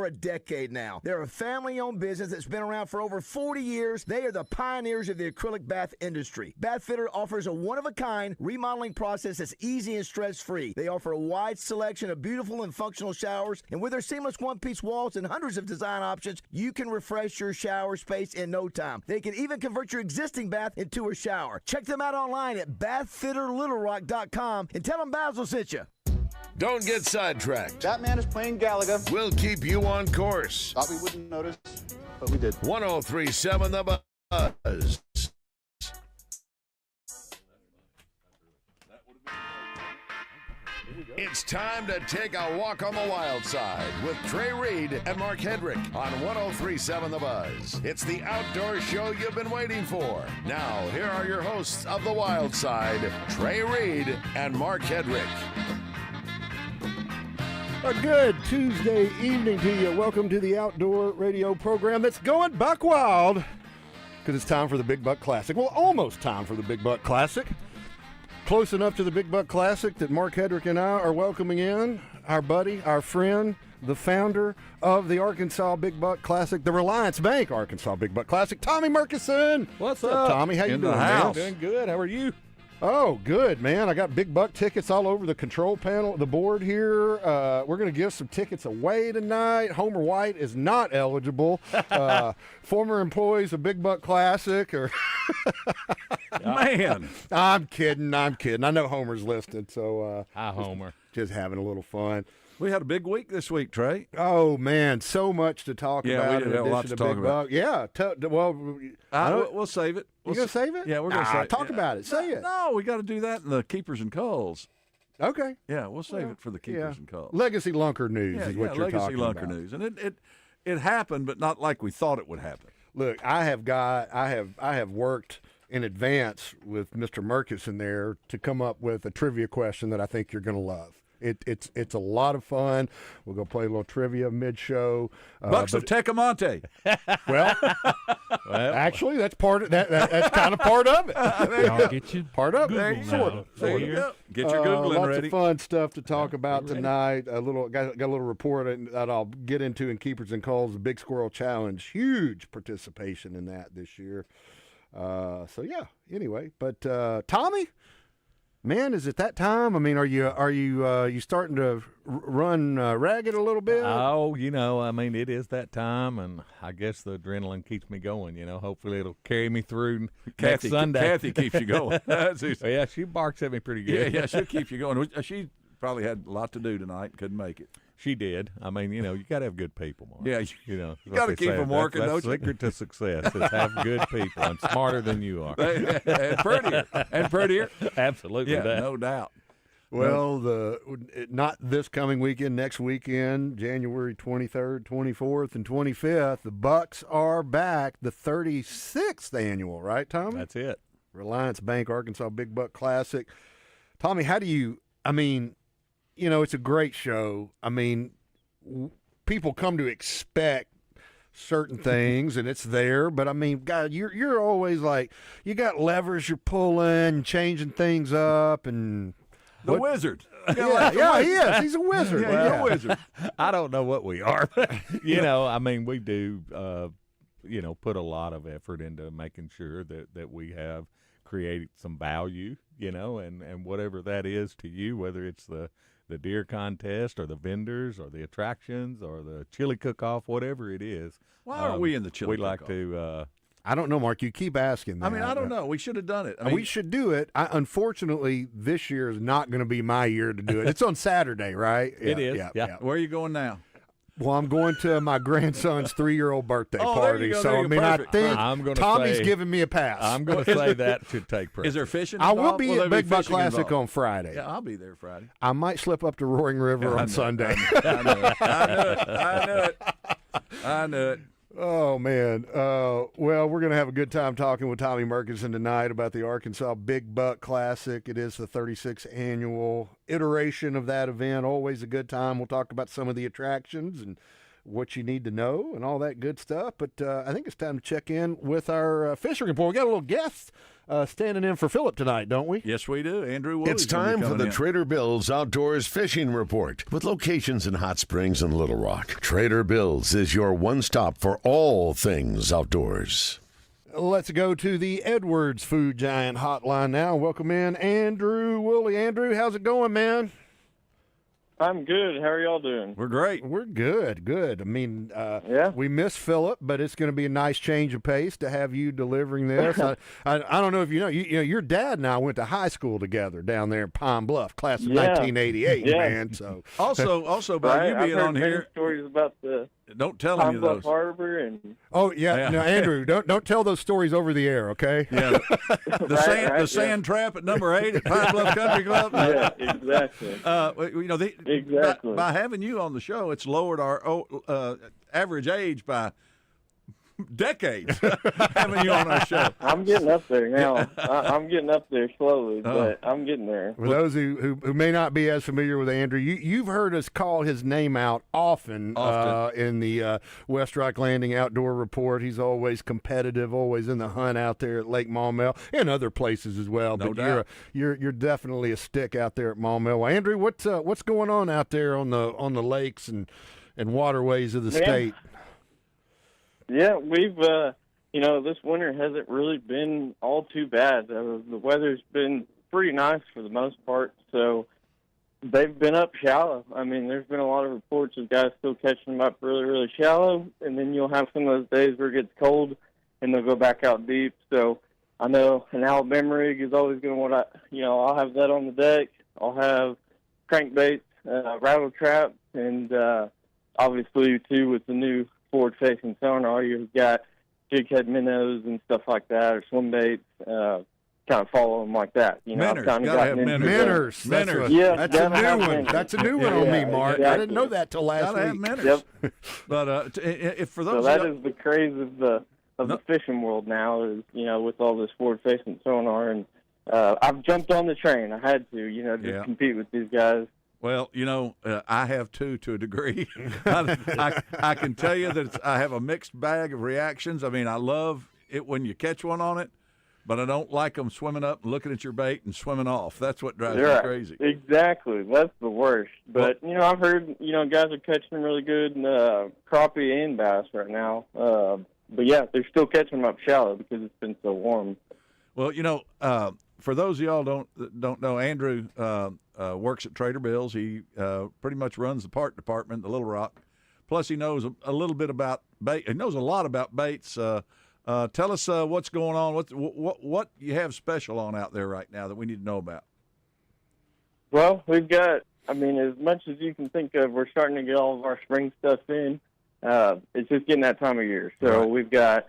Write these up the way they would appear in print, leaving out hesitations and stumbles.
over a decade now. They're a family-owned business that's been around for over 40 years. They are the pioneers of the acrylic bath industry. Bath Fitter offers a one-of-a-kind remodeling process that's easy and stress-free. They offer a wide selection of beautiful and functional showers, and with their seamless one-piece walls and hundreds of design options, you can refresh your shower space in no time. They can even convert your existing bath into a shower. Check them out online at bathfitterlittlerock.com and tell them Basil sent you. Don't get sidetracked. That man is playing Galaga. We'll keep you on course. Thought we wouldn't notice, but we did. 103.7 The Buzz. It's time to take a walk on the wild side with Trey Reid and Mark Hedrick on 103.7 The Buzz. It's the outdoor show you've been waiting for. Now, here are your hosts of the wild side, Trey Reid and Mark Hedrick. A good Tuesday evening to you. Welcome to the outdoor radio program that's going buck wild because it's time for the Big Buck Classic. Well, almost time for the Big Buck Classic. Close enough to the Big Buck Classic that Mark Hedrick and I are welcoming in our buddy, our friend, the founder of the Arkansas Big Buck Classic, the Reliance Bank Arkansas Big Buck Classic, Tommy Murkison. What's up, Tommy? How you doing, man? Doing good. How are you? Oh, good, man. I got Big Buck tickets all over the control panel, the board here. We're going to give some tickets away tonight. Homer White is not eligible. Former employees of Big Buck Classic. Man. I'm kidding. I know Homer's listed, so Hi, Homer. just having a little fun. We had a big week this week, Trey. Oh, man, so much to talk Yeah, about. we did have a lot to talk about. Yeah, We'll save it. You going to save it? Yeah, we're going to save it. Talk about it. Say it. No, we got to do that in the Keepers and Culls. Okay. Yeah, we'll save it for the Keepers and Culls. Legacy Lunker news is what you're Legacy talking Lunker about. news. And it happened, but not like we thought it would happen. Look, I have worked in advance with Mr. Murkison there to come up with a trivia question that I think you're going to love. It's a lot of fun. We'll go play a little trivia mid-show. Bucks of Tecamonte. Well, actually, that's part of that. That's kind of part of it. I'll get you. Part of There it, you sort go. of. There you go. Get your Googling lots ready. of fun stuff to talk about tonight. Got a little report that I'll get into in Keepers and Culls, the Big Squirrel Challenge. Huge participation in that this year. So yeah. Anyway, but Tommy. Man, is it that time? I mean, are you starting to run ragged a little bit? Oh, it is that time, and I guess the adrenaline keeps me going. Hopefully it'll carry me through next Sunday. Kathy keeps you going. Yeah, she barks at me pretty good. Yeah, she'll keep you going. She probably had a lot to do tonight and couldn't make it. She did. You got to have good people, Mark. Yeah, you got to keep them working. That's don't the secret to success is have good people and smarter than you are. and prettier. Absolutely, Yeah, no doubt. Well, not this coming weekend, next weekend, January 23rd, 24th, and 25th, the Bucks are back, the 36th annual, right, Tommy? That's it. Reliance Bank Arkansas Big Buck Classic. Tommy, how do you, it's a great show. People come to expect certain things, and it's there. But, God, you're always like, you got levers you're pulling, changing things up, and The wizard. Yeah, he is. He's a wizard. Yeah, you're a wizard. I don't know what we are. We do, put a lot of effort into making sure that we have created some value, and whatever that is to you, whether it's the deer contest or the vendors or the attractions or the chili cook-off, whatever it is. Why aren't we in the chili We cook-off? like to I don't know, Mark. You keep asking that. I don't know. We should have done it. We should do it. Unfortunately, this year is not going to be my year to do it. It's on Saturday, right? It is. Yeah. Where are you going now? Well, I'm going to my grandson's 3-year-old birthday Oh, there party. you go. So, There you go. I Perfect. think I'm gonna Tommy's say- giving me a pass. I'm going to say that should take precedence. Is there fishing I involved? will be there at Big Buck fishing Classic involved? on Friday. Yeah, I'll be there Friday. I might slip up to Roaring River on Sunday. I knew it. Oh, man. Well, we're going to have a good time talking with Tommy Murkison tonight about the Arkansas Big Buck Classic. It is the 36th annual iteration of that event. Always a good time. We'll talk about some of the attractions and what you need to know and all that good stuff. But I think it's time to check in with our fishing report. We got a little guest standing in for Philip tonight, don't we? Yes, we do. Andrew Woolley's It's time for the Trader Bill's Outdoors Fishing Report. With locations in Hot Springs and Little Rock, Trader Bill's is your one-stop for all things outdoors. Let's go to the Edwards Food Giant hotline now. Welcome in Andrew Woolley. Andrew, how's it going, man? I'm good. How are y'all doing? We're great. We're good. I mean, Yeah. we miss Philip, but it's going to be a nice change of pace to have you delivering this. I don't know if you know, your dad and I went to high school together down there in Pine Bluff, class of 1988, Yeah. man. So Also, by Right? you I've being heard on many here, stories about the don't tell Pine any of Bluff those. Harbor and oh yeah, no, Andrew, don't tell those stories over the air, okay? Yeah, the Right, sand trap at number 8 at Pine Bluff Country Club. yeah, exactly. Exactly. By having you on the show, it's lowered our average age by decades. Having you on our show. I'm getting up there now. I'm getting up there slowly, but I'm getting there. For those who may not be as familiar with Andrew, you've heard us call his name out often. In the West Rock Landing Outdoor Report. He's always competitive, always in the hunt out there at Lake Maumelle and other places as well. No but doubt. you're definitely a stick out there at Maumelle. Well, Andrew, what's going on out there on the lakes and waterways of the state? Yeah, we've, this winter hasn't really been all too bad. The weather's been pretty nice for the most part, so they've been up shallow. I mean, there's been a lot of reports of guys still catching them up really, really shallow, and then you'll have some of those days where it gets cold, and they'll go back out deep. So I know an Alabama rig is always going to want to, I'll have that on the deck. I'll have crankbaits, rattle trap, and obviously, too, with the new forward-facing sonar, you've got jig head minnows and stuff like that, or swim baits, kind of follow them like that. Minnows. I've kind of Gotta have gotten into minnows. Minnows. Yeah, That's a gotta have new one. minnows. That's a new one on me, Mark. I exactly. didn't know that till last Gotta have week. minnows. Yep. But if for So those that of y'all- is the craze of the fishing world now, is, with all this forward-facing sonar. And I've jumped on the train. I had to, just compete with these guys. Well, I have too, to a degree. I can tell you that I have a mixed bag of reactions. I mean, I love it when you catch one on it, but I don't like them swimming up and looking at your bait and swimming off. That's what drives me crazy. Exactly. That's the worst. But, I've heard, guys are catching them really good, crappie and bass right now. But, yeah, they're still catching them up shallow because it's been so warm. Well, for those of y'all don't know, Andrew works at Trader Bill's. He pretty much runs the part department, the Little Rock. Plus, he knows a little bit about bait. He knows a lot about baits. Tell us what's going on. What you have special on out there right now that we need to know about? Well, we've got, as much as you can think of, we're starting to get all of our spring stuff in. It's just getting that time of year. So We've got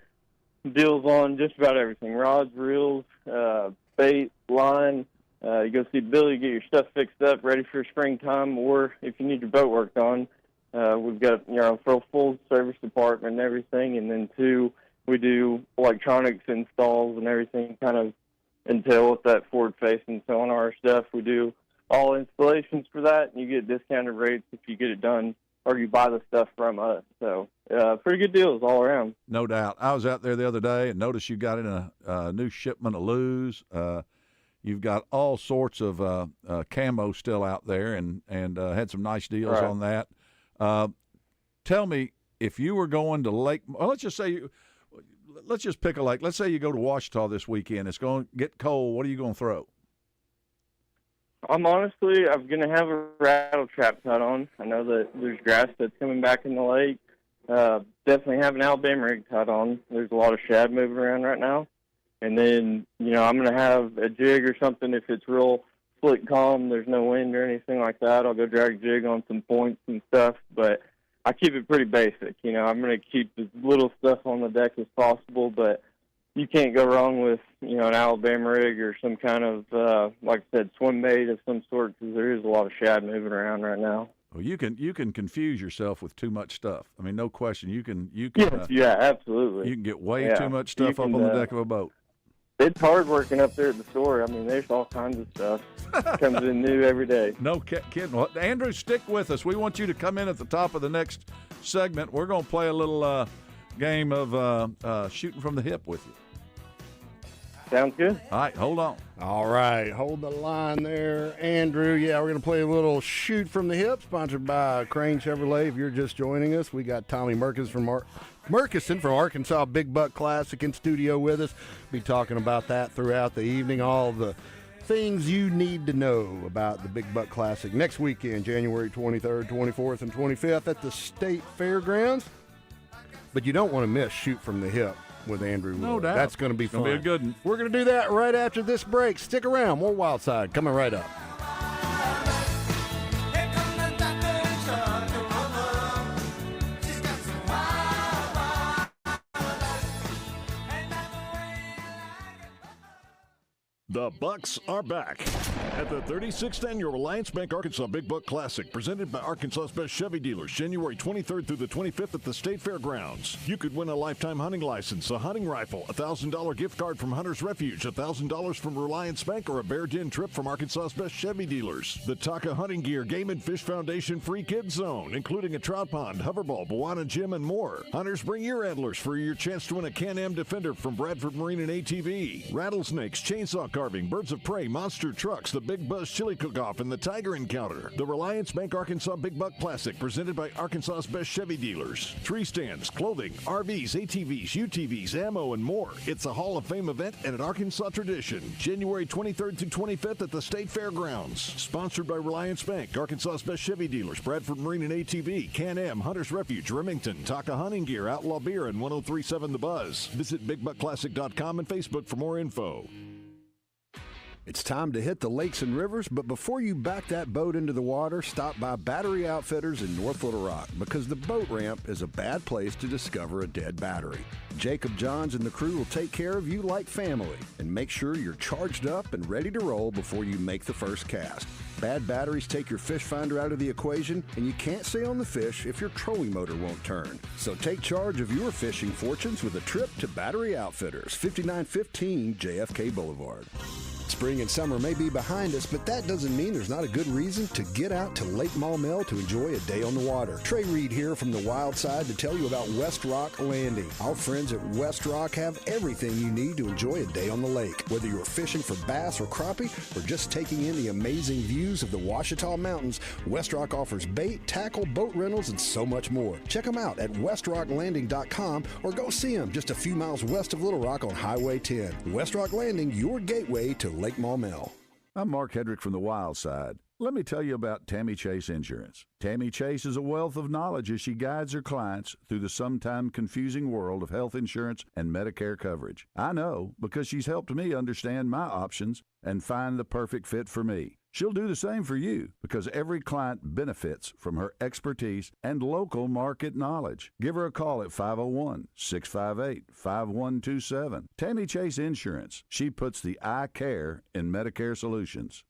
deals on just about everything: rods, reels, bait, line. You go see Billy, get your stuff fixed up, ready for springtime, or if you need your boat worked on, we've got full service department and everything. And then two, we do electronics installs and everything kind of entail with that forward-facing sonar stuff. We do all installations for that, and you get discounted rates if you get it done or you buy the stuff from us. So pretty good deals all around. No doubt. I was out there the other day and noticed you got in a new shipment of Lew's. You've got all sorts of camo still out there, and had some nice deals on that. Tell me, if you were going to Lake, well, let's just pick a lake. Let's say you go to Ouachita this weekend. It's going to get cold. What are you going to throw? I'm going to have a rattle trap tied on. I know that there's grass that's coming back in the lake. Definitely have an Alabama rig tied on. There's a lot of shad moving around right now. And then, I'm going to have a jig or something if it's real slick calm, there's no wind or anything like that. I'll go drag a jig on some points and stuff. But I keep it pretty basic. I'm going to keep as little stuff on the deck as possible, but you can't go wrong with, an Alabama rig or some kind of, like I said, swim bait of some sort, because there is a lot of shad moving around right now. Well, you can confuse yourself with too much stuff. I mean, no question. You can. Yes, yeah, absolutely. You can get way too much stuff up on the deck of a boat. It's hard working up there at the store. I mean, there's all kinds of stuff. Comes in new every day. No kidding. Well, Andrew, stick with us. We want you to come in at the top of the next segment. We're going to play a little game of shooting from the hip with you. Sounds good. All right, hold on. All right, hold the line there, Andrew. Yeah, we're going to play a little shoot from the hip, sponsored by Crane Chevrolet. If you're just joining us, we got Tommy Murkison from Arkansas Big Buck Classic in studio with us. Be talking about that throughout the evening, all the things you need to know about the Big Buck Classic next weekend, January 23rd, 24th, and 25th at the State Fairgrounds. But you don't want to miss Shoot from the Hip with Andrew. No Wood. doubt. That's going to be fun. Going to be a good one. We're going to do that right after this break. Stick around. More Wild Side coming right up. The Bucks are back at the 36th Annual Alliance Bank Arkansas Big Buck Classic, presented by Arkansas's Best Chevy Dealers, January 23rd through the 25th at the State Fairgrounds. You could win a lifetime hunting license, a hunting rifle, a $1,000 gift card from Hunter's Refuge, $1,000 from Reliance Bank, or a Bear Den trip from Arkansas's Best Chevy Dealers. The Taka Hunting Gear Game and Fish Foundation Free Kids Zone, including a trout pond, hoverball, Bwana Gym, and more. Hunters, bring your antlers for your chance to win a Can-Am Defender from Bradford Marine and ATV. Rattlesnakes, chainsaw carving, birds of prey, monster trucks, the Big Buzz Chili Cook-Off, and the Tiger Encounter. The Reliance Bank Arkansas Big Buck Classic, presented by Arkansas's Best Chevy Dealers. Tree stands, clothing, RVs, ATVs, UTVs, ammo, and more. It's a Hall of Fame event and an Arkansas tradition. January 23rd through 25th at the State Fairgrounds. Sponsored by Reliance Bank, Arkansas's Best Chevy Dealers, Bradford Marine and ATV, Can-Am, Hunter's Refuge, Remington, Taka Hunting Gear, Outlaw Beer, and 1037 The Buzz. Visit BigBuckClassic.com and Facebook for more info. It's time to hit the lakes and rivers, but before you back that boat into the water, stop by Battery Outfitters in North Little Rock, because the boat ramp is a bad place to discover a dead battery. Jacob Johns and the crew will take care of you like family and make sure you're charged up and ready to roll before you make the first cast. Bad batteries take your fish finder out of the equation, and you can't stay on the fish if your trolling motor won't turn. So take charge of your fishing fortunes with a trip to Battery Outfitters, 5915 JFK Boulevard. Spring and summer may be behind us, but that doesn't mean there's not a good reason to get out to Lake Maumelle to enjoy a day on the water. Trey Reid here from the Wild Side to tell you about West Rock Landing. Our friends at West Rock have everything you need to enjoy a day on the lake. Whether you're fishing for bass or crappie, or just taking in the amazing views of the Ouachita Mountains, West Rock offers bait, tackle, boat rentals, and so much more. Check them out at westrocklanding.com or go see them just a few miles west of Little Rock on Highway 10. West Rock Landing, your gateway to Lake Maumelle. I'm Mark Hedrick from the Wild Side. Let me tell you about Tammy Chase Insurance. Tammy Chase is a wealth of knowledge as she guides her clients through the sometimes confusing world of health insurance and Medicare coverage. I know because she's helped me understand my options and find the perfect fit for me. She'll do the same for you because every client benefits from her expertise and local market knowledge. Give her a call at 501-658-5127. Tammy Chase Insurance. She puts the I care in Medicare solutions.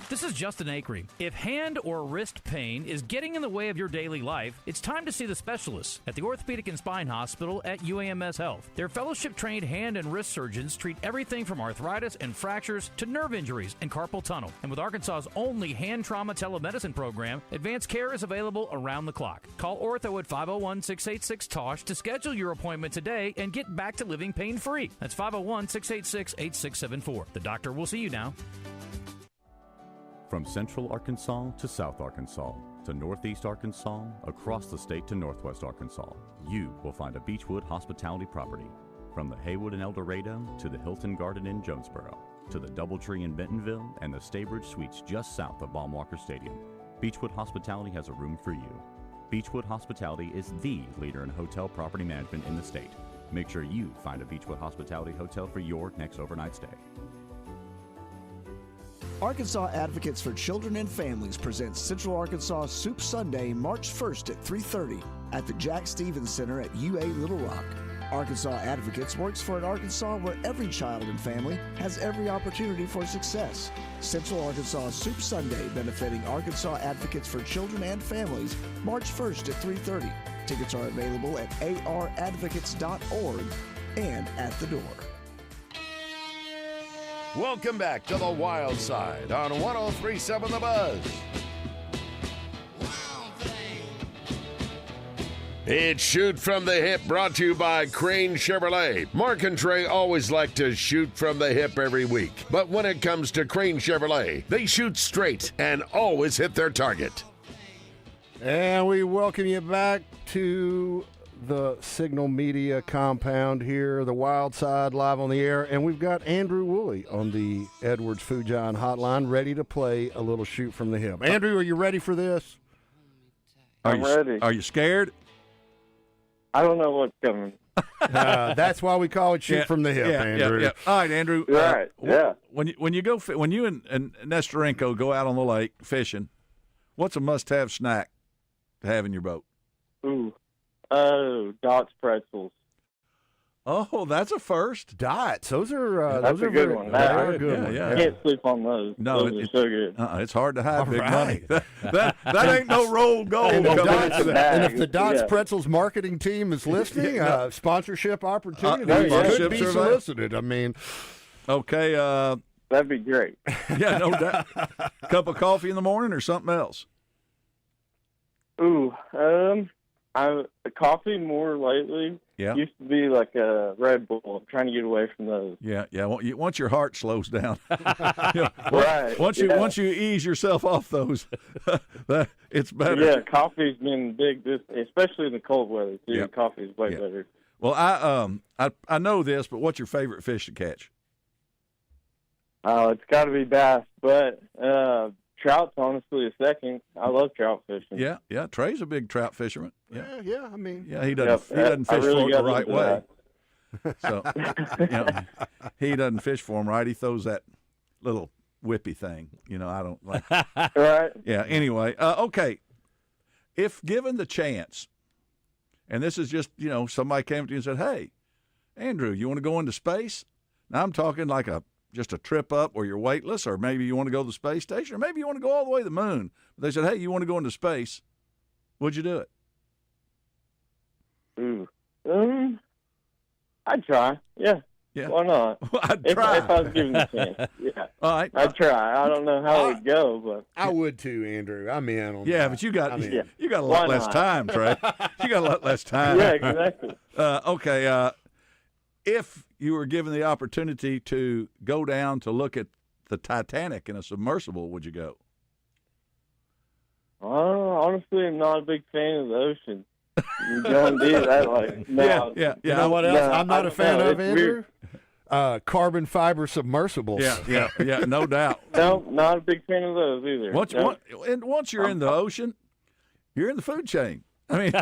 This is Justin Acree. If hand or wrist pain is getting in the way of your daily life, it's time to see the specialists at the Orthopedic and Spine Hospital at UAMS Health. Their fellowship-trained hand and wrist surgeons treat everything from arthritis and fractures to nerve injuries and carpal tunnel. And with Arkansas's only hand trauma telemedicine program, advanced care is available around the clock. Call Ortho at 501-686-TOSH to schedule your appointment today and get back to living pain-free. That's 501-686-8674. The doctor will see you now. From Central Arkansas to South Arkansas to Northeast Arkansas, across the state to Northwest Arkansas, you will find a Beechwood hospitality property. From the Haywood in El Dorado to the Hilton Garden in Jonesboro to the Doubletree in Bentonville and the Staybridge Suites just south of Baumwalker Stadium, Beechwood Hospitality has a room for you. Beechwood Hospitality is the leader in hotel property management in the state. Make sure you find a Beechwood Hospitality hotel for your next overnight stay. Arkansas Advocates for Children and Families presents Central Arkansas Soup Sunday, March 1st at 3:30 at the Jack Stevens Center at UA Little Rock. Arkansas Advocates works for an Arkansas where every child and family has every opportunity for success. Central Arkansas Soup Sunday, benefiting Arkansas Advocates for Children and Families, March 1st at 3:30. Tickets are available at aradvocates.org and at the door. Welcome back to the Wild Side on 103.7 The Buzz. It's Shoot from the Hip, brought to you by Crane Chevrolet. Mark and Trey always like to shoot from the hip every week. But when it comes to Crane Chevrolet, they shoot straight and always hit their target. And we welcome you back to the Signal Media compound here, the Wild Side, live on the air. And we've got Andrew Woolley on the Edwards Food Giant hotline, ready to play a little Shoot from the Hip. Andrew, are you ready for this? I'm ready. Are you scared? I don't know what's coming. That's why we call it Shoot from the Hip, Andrew. Yeah. All right, Andrew. Right, yeah. When you and Nestorenko go out on the lake fishing, what's a must-have snack to have in your boat? Ooh. Dots pretzels. Oh, that's a first. Dots. Those are That's a good one. They are a good one. Yeah. Can't sleep on those. No, those are so good. It's hard to hide All big right. money. That ain't no rolled gold. And, coming into that. and if the Dots Yeah. Pretzels marketing team is listening, sponsorship opportunities sponsorships could be are solicited. I mean, Okay. That'd be great. Yeah, no doubt. Cup of coffee in the morning or something else? Ooh. Coffee more lately. Yeah. Used to be like a Red Bull. I'm trying to get away from those. Yeah. Once your heart slows down, Right. Once you ease yourself off those, it's better. Yeah, coffee's been big, especially in the cold weather too. Yeah. Coffee's way Yeah. better. Well, I know this, but what's your favorite fish to catch? It's got to be bass, but trout's honestly a second. I love trout fishing. Yeah. Trey's a big trout fisherman. Yeah. I mean, Yeah, he doesn't I fish really for it the got right into way. that. So, he doesn't fish for him right. He throws that little whippy thing. I don't like. Right. Yeah. Anyway, okay. If given the chance, and this is just somebody came to you and said, "Hey, Andrew, you want to go into space?" Now I'm talking like just a trip up where you're weightless, or maybe you want to go to the space station, or maybe you want to go all the way to the moon. But they said, "Hey, you want to go into space?" Would you do it? Ooh. I'd try. Yeah. Yeah. Why not? I'd If try. I was given the chance. Yeah. All right. I'd try. I don't know how it would go, but I would too, Andrew. I'm in on Yeah, that. but you got Yeah. you got a Why lot less not? time, Trey. You got a lot less time. yeah, exactly. Okay. If you were given the opportunity to go down to look at the Titanic in a submersible, would you go? Honestly, I'm not a big fan of the ocean. You don't do that, no. Yeah. You know what else No, I'm not I a fan don't know. of, It's Andrew? Carbon fiber submersibles. Yeah. No doubt. No, not a big fan of those either. Once you're in the ocean, you're in the food chain. I mean,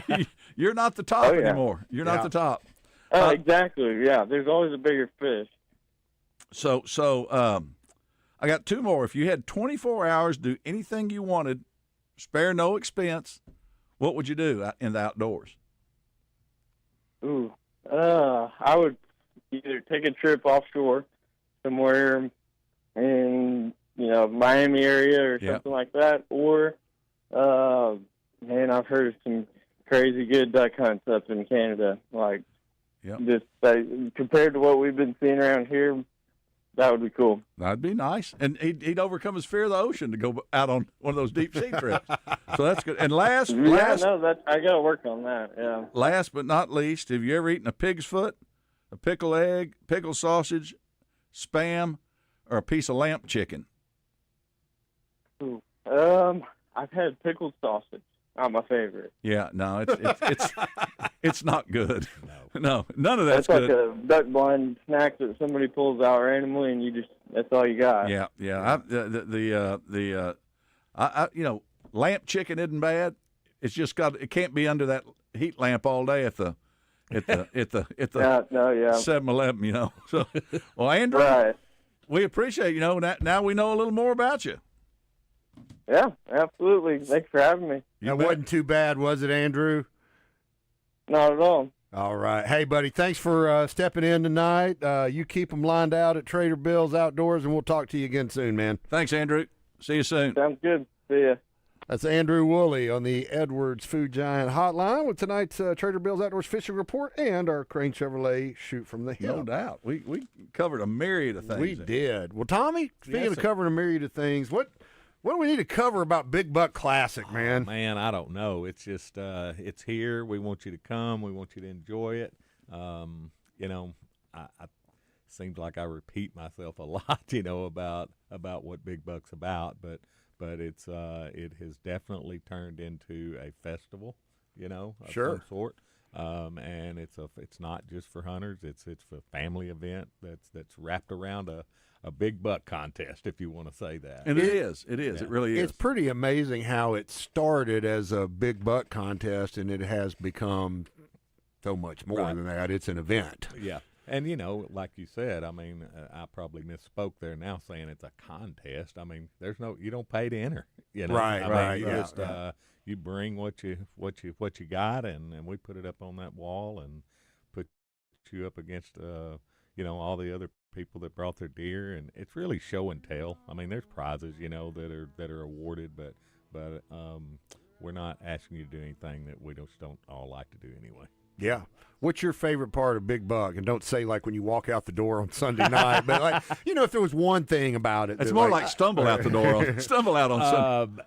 you're not the top anymore. You're not the top. Exactly. Yeah, there's always a bigger fish. So I got two more. If you had 24 hours to do anything you wanted, spare no expense, what would you do in the outdoors? Ooh, I would either take a trip offshore somewhere in Miami area or something like that, or I've heard of some crazy good duck hunts up in Canada. Just compared to what we've been seeing around here, that would be cool. That'd be nice, and he'd overcome his fear of the ocean to go out on one of those deep sea trips. So that's good. And I got to work on that. Yeah. Last but not least, have you ever eaten a pig's foot, a pickled egg, pickled sausage, Spam, or a piece of lamb chicken? Ooh. I've had pickled sausage. Not my favorite. Yeah, no, it's not good. No, none of that's good. good. It's like a duck blind snack that somebody pulls out randomly, and that's all you got. Yeah. Lamp chicken isn't bad. It's just it can't be under that heat lamp all day at the 7-Eleven. So, well, Andrew, right. We appreciate now we know a little more about you. Yeah, absolutely. Thanks for having me. That wasn't too bad, was it, Andrew? Not at all. All right. Hey, buddy, thanks for stepping in tonight. You keep them lined out at Trader Bill's Outdoors, and we'll talk to you again soon, man. Thanks, Andrew. See you soon. Sounds good. See ya. That's Andrew Woolley on the Edwards Food Giant hotline with tonight's Trader Bill's Outdoors Fishing Report and our Crane Chevrolet Shoot from the Hip. No doubt. We covered a myriad of things. We did. Well, Tommy, speaking Yes, of covering a myriad of things, what do we need to cover about Big Buck Classic, man? Man, I don't know. It's just it's here. We want you to come. We want you to enjoy it. You know, I seems like I repeat myself a lot, you know, about what Big Buck's about, but it's it has definitely turned into a festival, you know, of some sort. And it's not just for hunters. It's a family event that's wrapped around a big buck contest, if you want to say that. And it is. Yeah. It really is. It's pretty amazing how it started as a big buck contest, and it has become so much more than that. It's an event. Yeah. And, you know, like you said, I mean, I probably misspoke there now saying it's a contest. I mean, you don't pay to enter, you know. You bring what you got, and we put it up on that wall and put you up against, you know, all the other people that brought their deer, and it's really show and tell. I mean, there's prizes, you know, that are awarded, but we're not asking you to do anything that we just don't all like to do anyway. Yeah. What's your favorite part of Big Buck? And don't say like when you walk out the door on Sunday night, but like, you know, if there was one thing about it. It's more like stumble out the door. Stumble out on Sunday.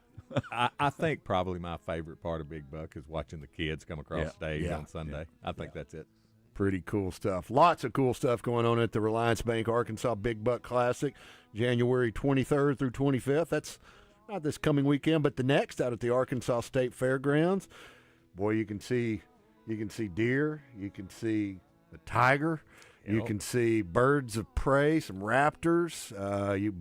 I think probably my favorite part of Big Buck is watching the kids come across stage on Sunday. I think that's it. Pretty cool stuff. Lots of cool stuff going on at the Reliance Bank Arkansas Big Buck Classic, January 23rd through 25th. That's not this coming weekend, but the next out at the Arkansas State Fairgrounds. Boy, you can see deer, you can see a tiger, you can see birds of prey, some raptors.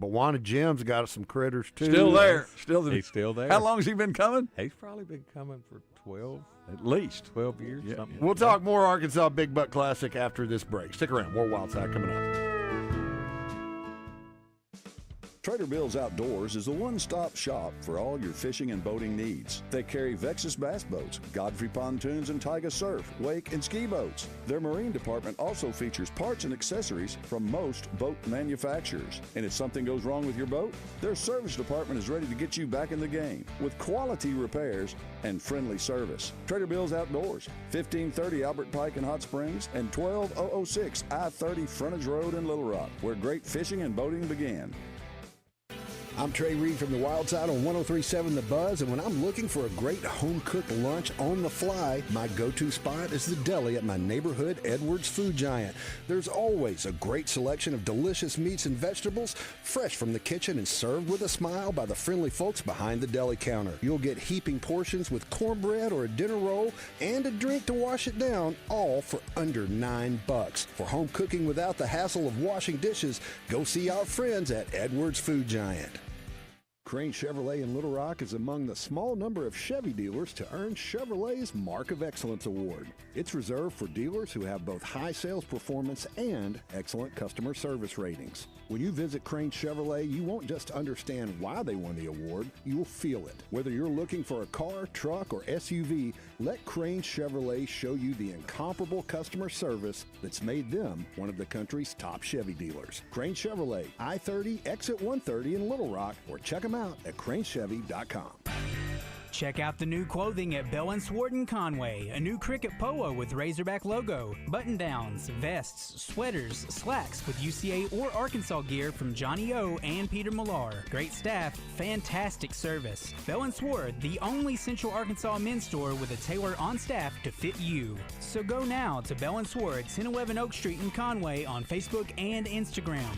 Bawana Jim's got some critters too. Still there. He's still there. How long has he been coming? He's probably been coming for 12. At least 12 years. Yeah. Something. We'll talk more Arkansas Big Buck Classic after this break. Stick around. More Wild Side coming up. Trader Bill's Outdoors is a one-stop shop for all your fishing and boating needs. They carry Vexus bass boats, Godfrey pontoons, and Taiga surf, wake, and ski boats. Their marine department also features parts and accessories from most boat manufacturers. And if something goes wrong with your boat, their service department is ready to get you back in the game with quality repairs and friendly service. Trader Bill's Outdoors, 1530 Albert Pike in Hot Springs and 12006 I-30 Frontage Road in Little Rock, where great fishing and boating began. I'm Trey Reid from the Wild Side on 103.7 The Buzz, and when I'm looking for a great home-cooked lunch on the fly, my go-to spot is the deli at my neighborhood Edwards Food Giant. There's always a great selection of delicious meats and vegetables, fresh from the kitchen and served with a smile by the friendly folks behind the deli counter. You'll get heaping portions with cornbread or a dinner roll and a drink to wash it down, all for under $9. For home cooking without the hassle of washing dishes, go see our friends at Edwards Food Giant. Crane Chevrolet in Little Rock is among the small number of Chevy dealers to earn Chevrolet's Mark of Excellence Award. It's reserved for dealers who have both high sales performance and excellent customer service ratings. When you visit Crane Chevrolet, you won't just understand why they won the award, you'll feel it. Whether you're looking for a car, truck, or SUV, let Crane Chevrolet show you the incomparable customer service that's made them one of the country's top Chevy dealers. Crane Chevrolet, I-30, exit 130 in Little Rock, or check them out at cranechevy.com. Check out the new clothing at Bell & Sword in Conway. A new cricket polo with Razorback logo, button-downs, vests, sweaters, slacks with UCA or Arkansas gear from Johnny O and Peter Millar. Great staff, fantastic service. Bell & Sword, the only Central Arkansas men's store with a tailor on staff to fit you. So go now to Bell & Sword, 1011 Oak Street in Conway on Facebook and Instagram.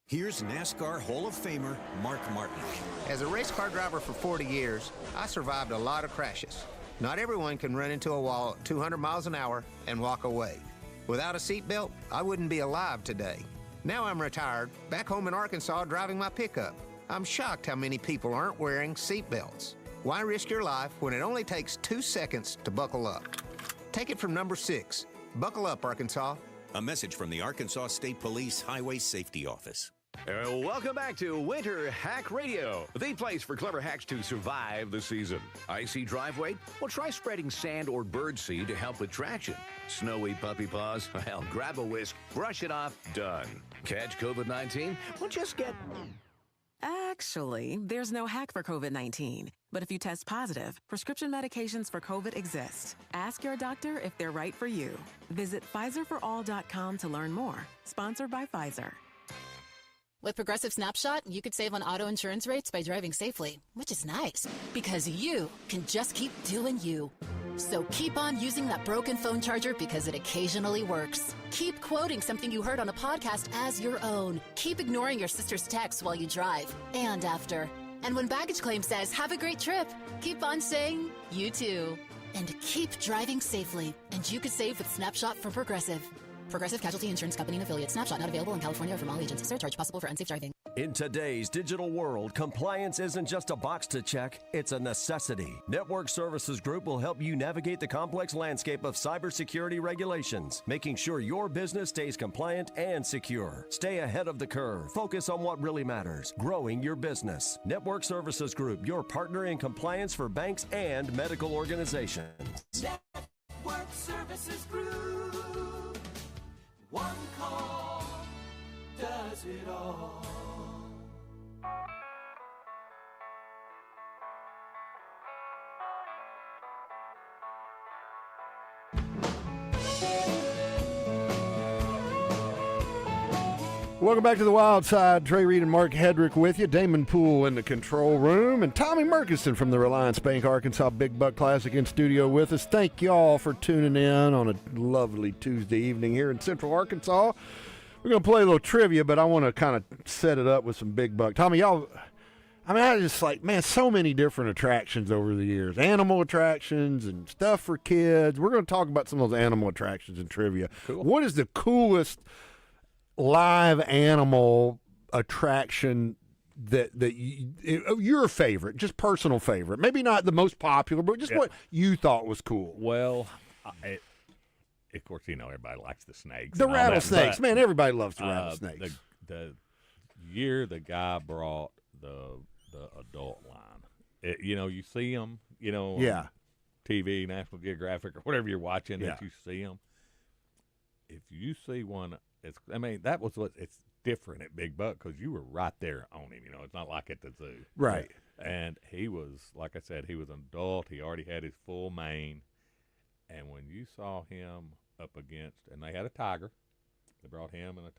Here's NASCAR Hall of Famer Mark Martin. As a race car driver for 40 years, I survived a lot of crashes. Not everyone can run into a wall at 200 miles an hour and walk away. Without a seatbelt, I wouldn't be alive today. Now I'm retired, back home in Arkansas driving my pickup. I'm shocked how many people aren't wearing seatbelts. Why risk your life when it only takes 2 seconds to buckle up? Take it from number 6. Buckle up, Arkansas. A message from the Arkansas State Police Highway Safety Office. Welcome back to Winter Hack Radio, the place for clever hacks to survive the season. Icy driveway? Well, try spreading sand or birdseed to help with traction. Snowy puppy paws? Well, grab a whisk, brush it off, done. Catch COVID-19? Well, just get Actually, there's no hack for COVID-19. But if you test positive, prescription medications for COVID exist. Ask your doctor if they're right for you. Visit PfizerForAll.com to learn more. Sponsored by Pfizer. With Progressive Snapshot, you could save on auto insurance rates by driving safely, which is nice because you can just keep doing you. So keep on using that broken phone charger because it occasionally works. Keep quoting something you heard on a podcast as your own. Keep ignoring your sister's texts while you drive and after. And when baggage claim says, have a great trip, keep on saying, you too. And keep driving safely. And you could save with Snapshot from Progressive. Progressive Casualty Insurance Company and affiliates. Snapshot not available in California or from all agents. Surcharge possible for unsafe driving. In today's digital world, compliance isn't just a box to check, it's a necessity. Network Services Group will help you navigate the complex landscape of cybersecurity regulations, making sure your business stays compliant and secure. Stay ahead of the curve. Focus on what really matters, growing your business. Network Services Group, your partner in compliance for banks and medical organizations. Network Services Group. One call does it all. Welcome back to the Wild Side. Trey Reid and Mark Hedrick with you. Damon Poole in the control room. And Tommy Murkison from the Reliance Bank Arkansas Big Buck Classic in studio with us. Thank y'all for tuning in on a lovely Tuesday evening here in Central Arkansas. We're going to play a little trivia, but I want to kind of set it up with some big buck. Tommy, y'all, I just like, man, so many different attractions over the years. Animal attractions and stuff for kids. We're going to talk about some of those animal attractions in trivia. Cool. What is the coolest live animal attraction that your favorite, just personal favorite? Maybe not the most popular, but just what you thought was cool. Well, of course, everybody likes the snakes. The rattlesnakes, man, everybody loves the rattlesnakes. The year the guy brought the adult line, you see them, on TV, National Geographic, or whatever you're watching, that you see them. If you see one, that was it's different at Big Buck because you were right there on him. It's not like at the zoo. Right. And he was, like I said, he was an adult. He already had his full mane. And when you saw him up against, and they had a tiger, they brought him and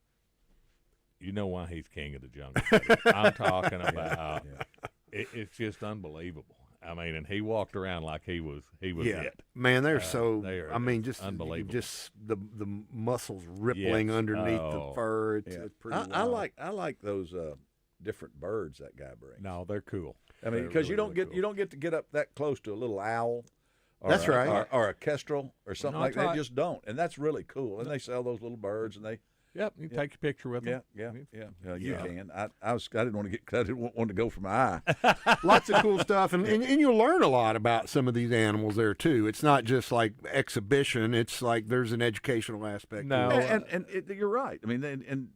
you know why he's king of the jungle. I'm talking about, it's just unbelievable. And he walked around like he was it. Man, they're so. Just unbelievable. Just the muscles rippling underneath the fur. It's pretty. I like those different birds that guy brings. No, they're cool. Because you don't get to get up that close to a little owl. That's right. Or a kestrel or something like that. Just don't, and that's really cool. And they sell those little birds, and they. Yep, you take your picture with them. Yeah. You can. I didn't want to go for my eye. Lots of cool stuff, and you'll learn a lot about some of these animals there too. It's not just like exhibition; it's like there's an educational aspect. No, you're right. And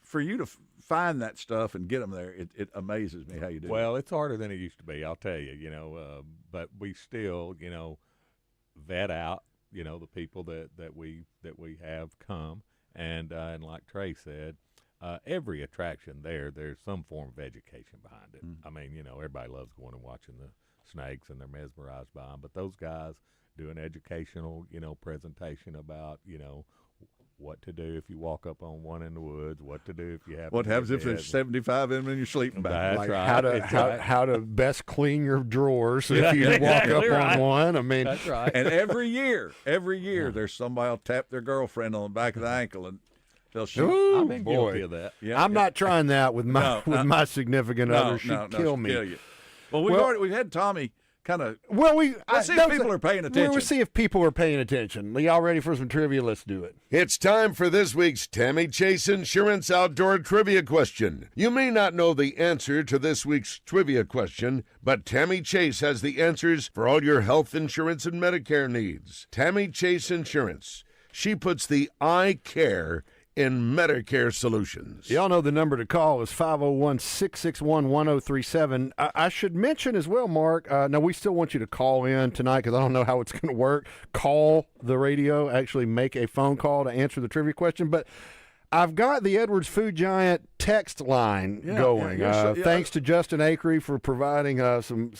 for you to find that stuff and get them there, it amazes me how you do. Well, it's harder than it used to be. I'll tell you. But we still, vet out, the people that we have come. And like Trey said, every attraction there's some form of education behind it. Mm-hmm. Everybody loves going and watching the snakes, and they're mesmerized by them. But those guys do an educational, presentation about, what to do if you walk up on one in the woods, what to do if you have. What happens if there's 75 in them in your sleeping bag? That's right. How to best clean your drawers if you walk up on one. That's right. And every year, there's somebody will tap their girlfriend on the back of the ankle and they'll shoot. Ooh, I've been guilty of that. Yeah, I'm not trying that with my significant other. She'd kill me. Kill you. Well, we've had Tommy. Let's see if people are paying attention. We'll see if people are paying attention. Y'all ready for some trivia? Let's do it. It's time for this week's Tammy Chase Insurance Outdoor Trivia Question. You may not know the answer to this week's trivia question, but Tammy Chase has the answers for all your health insurance and Medicare needs. Tammy Chase Insurance. She puts the I care in Medicare solutions. Y'all know the number to call is 501-661-1037. I should mention as well, Mark, now we still want you to call in tonight because I don't know how it's going to work. Call the radio, actually make a phone call to answer the trivia question. But I've got the Edwards Food Giant text line going. Thanks to Justin Acree for providing some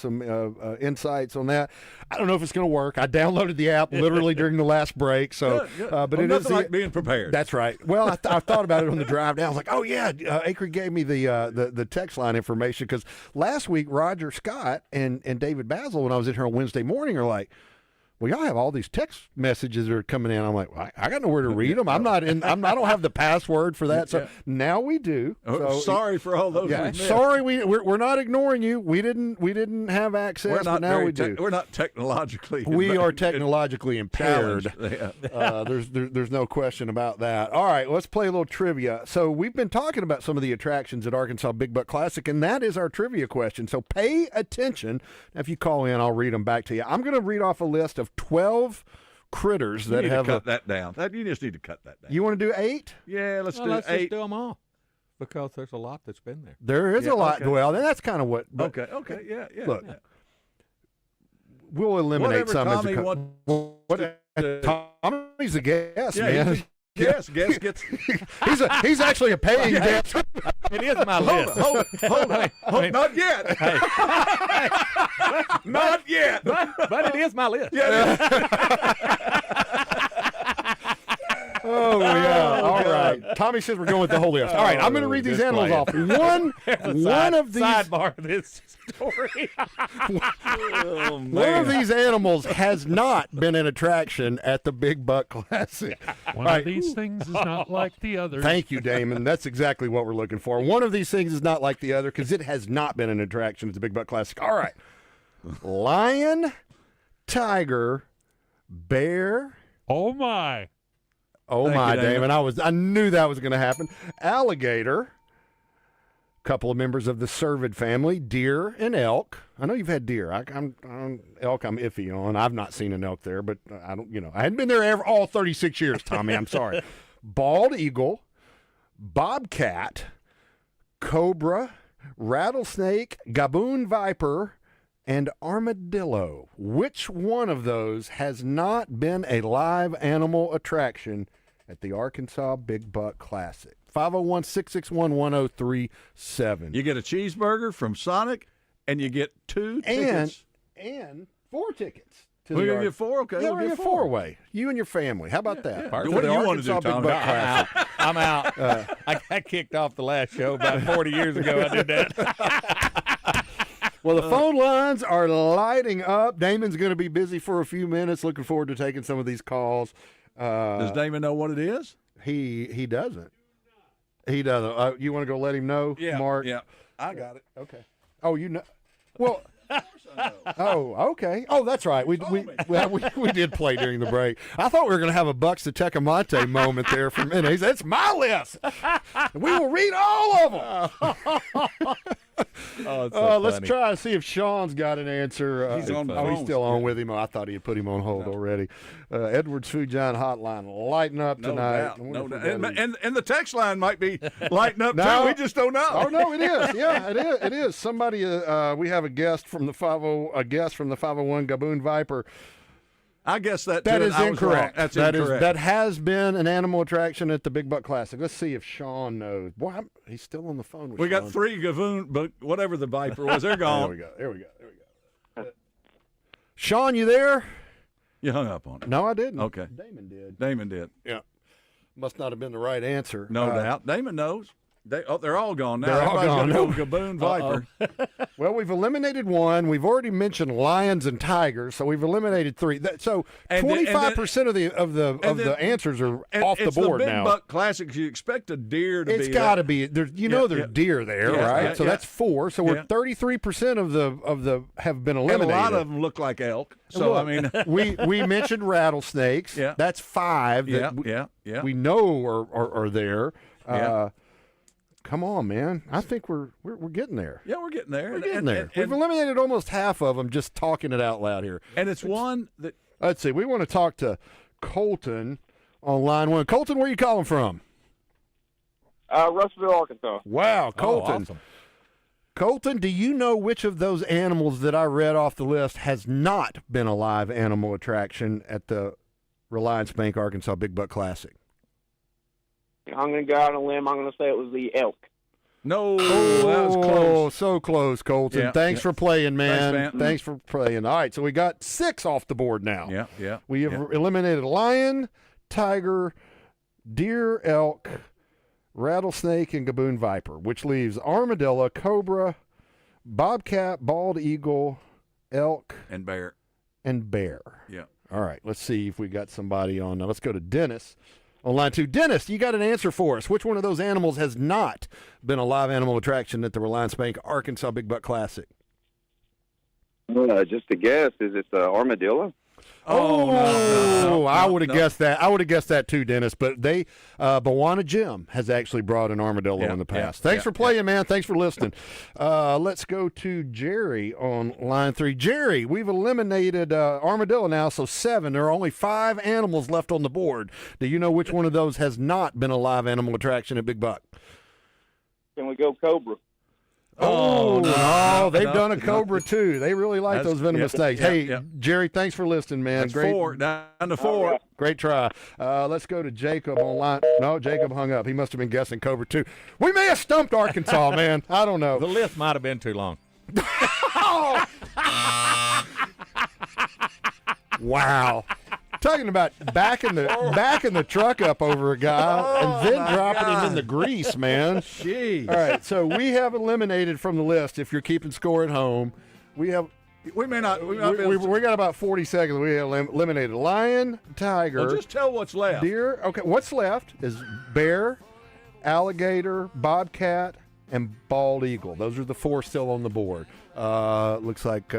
insights on that. I don't know if it's going to work. I downloaded the app literally during the last break, so but it is like being prepared. That's right. Well, I thought about it on the drive down. I was like, oh yeah, Acree gave me the text line information because last week Roger Scott and David Basil, when I was in here on Wednesday morning, are like, well, y'all have all these text messages that are coming in. I'm like, well, I got nowhere to read them. I don't have the password for that. So now we do. So sorry for all those. Yeah, sorry, we're not ignoring you. We didn't have access, but now we do. We're not technologically. We are technologically impaired. There's no question about that. All right, let's play a little trivia. So we've been talking about some of the attractions at Arkansas Big Buck Classic, and that is our trivia question. So pay attention. If you call in, I'll read them back to you. I'm going to read off a list of 12 critters that have cut that down. You just need to cut that down. You want to do 8? Yeah, let's do 8. Let's just do them all because there's a lot that's been there. There is a lot. Okay. Well, that's kind of what. Okay. Yeah. Look, we'll eliminate some. Tommy Tommy's a guest, yeah, man. Guest gets. he's actually a paying guest. It is my list. Hold on. Not yet. Not yet. But it is my list. Oh, yeah. All right. Tommy says we're going with the whole list. All right, I'm going to read these animals off. One of these. Sidebar this story. One of these animals has not been an attraction at the Big Buck Classic. One of these things is not like the others. Thank you, Damon. That's exactly what we're looking for. One of these things is not like the other because it has not been an attraction at the Big Buck Classic. All right. Lion, tiger, bear. Oh, my. Oh, Thank my, you, Damon. I knew that was going to happen. Alligator, a couple of members of the cervid family, deer and elk. I know you've had deer. I'm elk I'm iffy on. I've not seen an elk there, but I hadn't been there all 36 years, Tommy. I'm sorry. Bald eagle, bobcat, cobra, rattlesnake, gaboon viper, and armadillo. Which one of those has not been a live animal attraction at the Arkansas Big Buck Classic? 501-661-1037. You get a cheeseburger from Sonic, and you get 2 tickets. And 4 tickets. We're going to get 4? Okay, Yeah, we'll we'll get get 4. 4-way. You and your family. How about that? Yeah. What do you want to do, Tommy? I'm out. I kicked off the last show about 40 years ago. I did that. Well, the phone lines are lighting up. Damon's going to be busy for a few minutes. Looking forward to taking some of these calls. Does Damon know what it is? He doesn't. He doesn't. You want to go let him know, Mark? Yeah, I got it. Okay. Oh, you know. Well. Oh, okay. Oh, that's right. We did play during the break. I thought we were going to have a Bucks to Tecumate moment there for a minute. He said, it's my list. We will read all of them. Let's try to see if Sean's got an answer. He's on the he's phone. still on with him. I thought he had put him on hold already. Edwards Food Giant Hotline lighting up tonight. No doubt. And the text line might be lighting up No. too. We just don't know. Oh no, it is. Yeah, it is. It is. Somebody. We have a guest from the 501 Gaboon Viper. I guess that is incorrect. That's incorrect. That has been an animal attraction at the Big Buck Classic. Let's see if Sean knows. Boy, he's still on the phone with We Sean. got 3 Gaboon, but whatever the Viper was, they're gone. There we go. Sean, you there? You hung up on it. No, I didn't. Okay. Damon did. Yeah. Must not have been the right answer. No doubt. Damon knows. They're all gone now. They're all Everybody's gone. got a Gaboon Viper. Well, we've eliminated one. We've already mentioned lions and tigers, so we've eliminated 3. So 25% of the answers are off the board Big now. Buck Classic. You expect a deer to be. It's got to be. There's deer there, right? So that's 4. So we're 33% of the have been eliminated. And a lot of them look like elk. So Look, I mean, we mentioned rattlesnakes. Yeah. That's 5. Yeah. We know are there. Yeah. Come on, man. I think we're getting there. Yeah, we're getting there. We're getting there. We've eliminated almost half of them just talking it out loud here. And it's one that. Let's see. We want to talk to Colton on line 1. Colton, where are you calling from? Russellville, Arkansas. Wow, Colton. Awesome. Colton, do you know which of those animals that I read off the list has not been a live animal attraction at the Reliance Bank Arkansas Big Buck Classic? I'm going to go out on a limb. I'm going to say it was the elk. No, that was close. So close, Colton. Yeah, Thanks for playing, man. Thanks, Thanks for playing. All right, so we got 6 off the board now. Yeah. We have eliminated lion, tiger, deer, elk, rattlesnake, and gaboon viper, which leaves armadillo, cobra, bobcat, bald eagle, elk, and bear. Yeah. All right, let's see if we got somebody on. Now let's go to Dennis on line 2. Dennis, you got an answer for us. Which one of those animals has not been a live animal attraction at the Reliance Bank Arkansas Big Buck Classic? Just a guess. Is it the armadillo? No, I would have guessed that. I would have guessed that too, Dennis. But Bawana Jim has actually brought an armadillo in the past. Thanks for playing, man. Thanks for listening. Let's go to Jerry on line 3. Jerry, we've eliminated armadillo now, so 7. There are only 5 animals left on the board. Do you know which one of those has not been a live animal attraction at Big Buck? Can we go cobra? They've done a cobra too. They really like those venomous snakes. Jerry, thanks for listening, man. That's 4, down to 4. Right. Great try. Let's go to Jacob on line. No, Jacob hung up. He must have been guessing cobra too. We may have stumped Arkansas, man. I don't know. The list might have been too long. Wow. Talking about backing the truck up over a guy and then dropping him in the grease, man. Jeez. All right, so we have eliminated from the list, if you're keeping score at home, we got about 40 seconds. We have eliminated lion, tiger. Well, just tell what's left. Deer. Okay, what's left is bear, alligator, bobcat, and bald eagle. Those are the 4 still on the board. Looks like,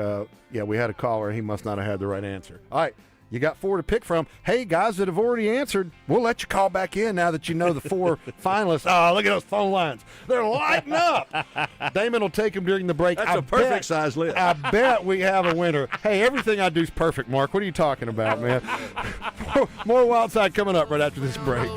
we had a caller. He must not have had the right answer. All right. You got 4 to pick from. Hey, guys that have already answered, we'll let you call back in now that you know the 4 finalists. Oh, look at those phone lines. They're lighting up. Damon will take them during the break. That's a perfect size list. I bet we have a winner. Hey, everything I do is perfect, Mark. What are you talking about, man? More Wild Side coming up right after this break.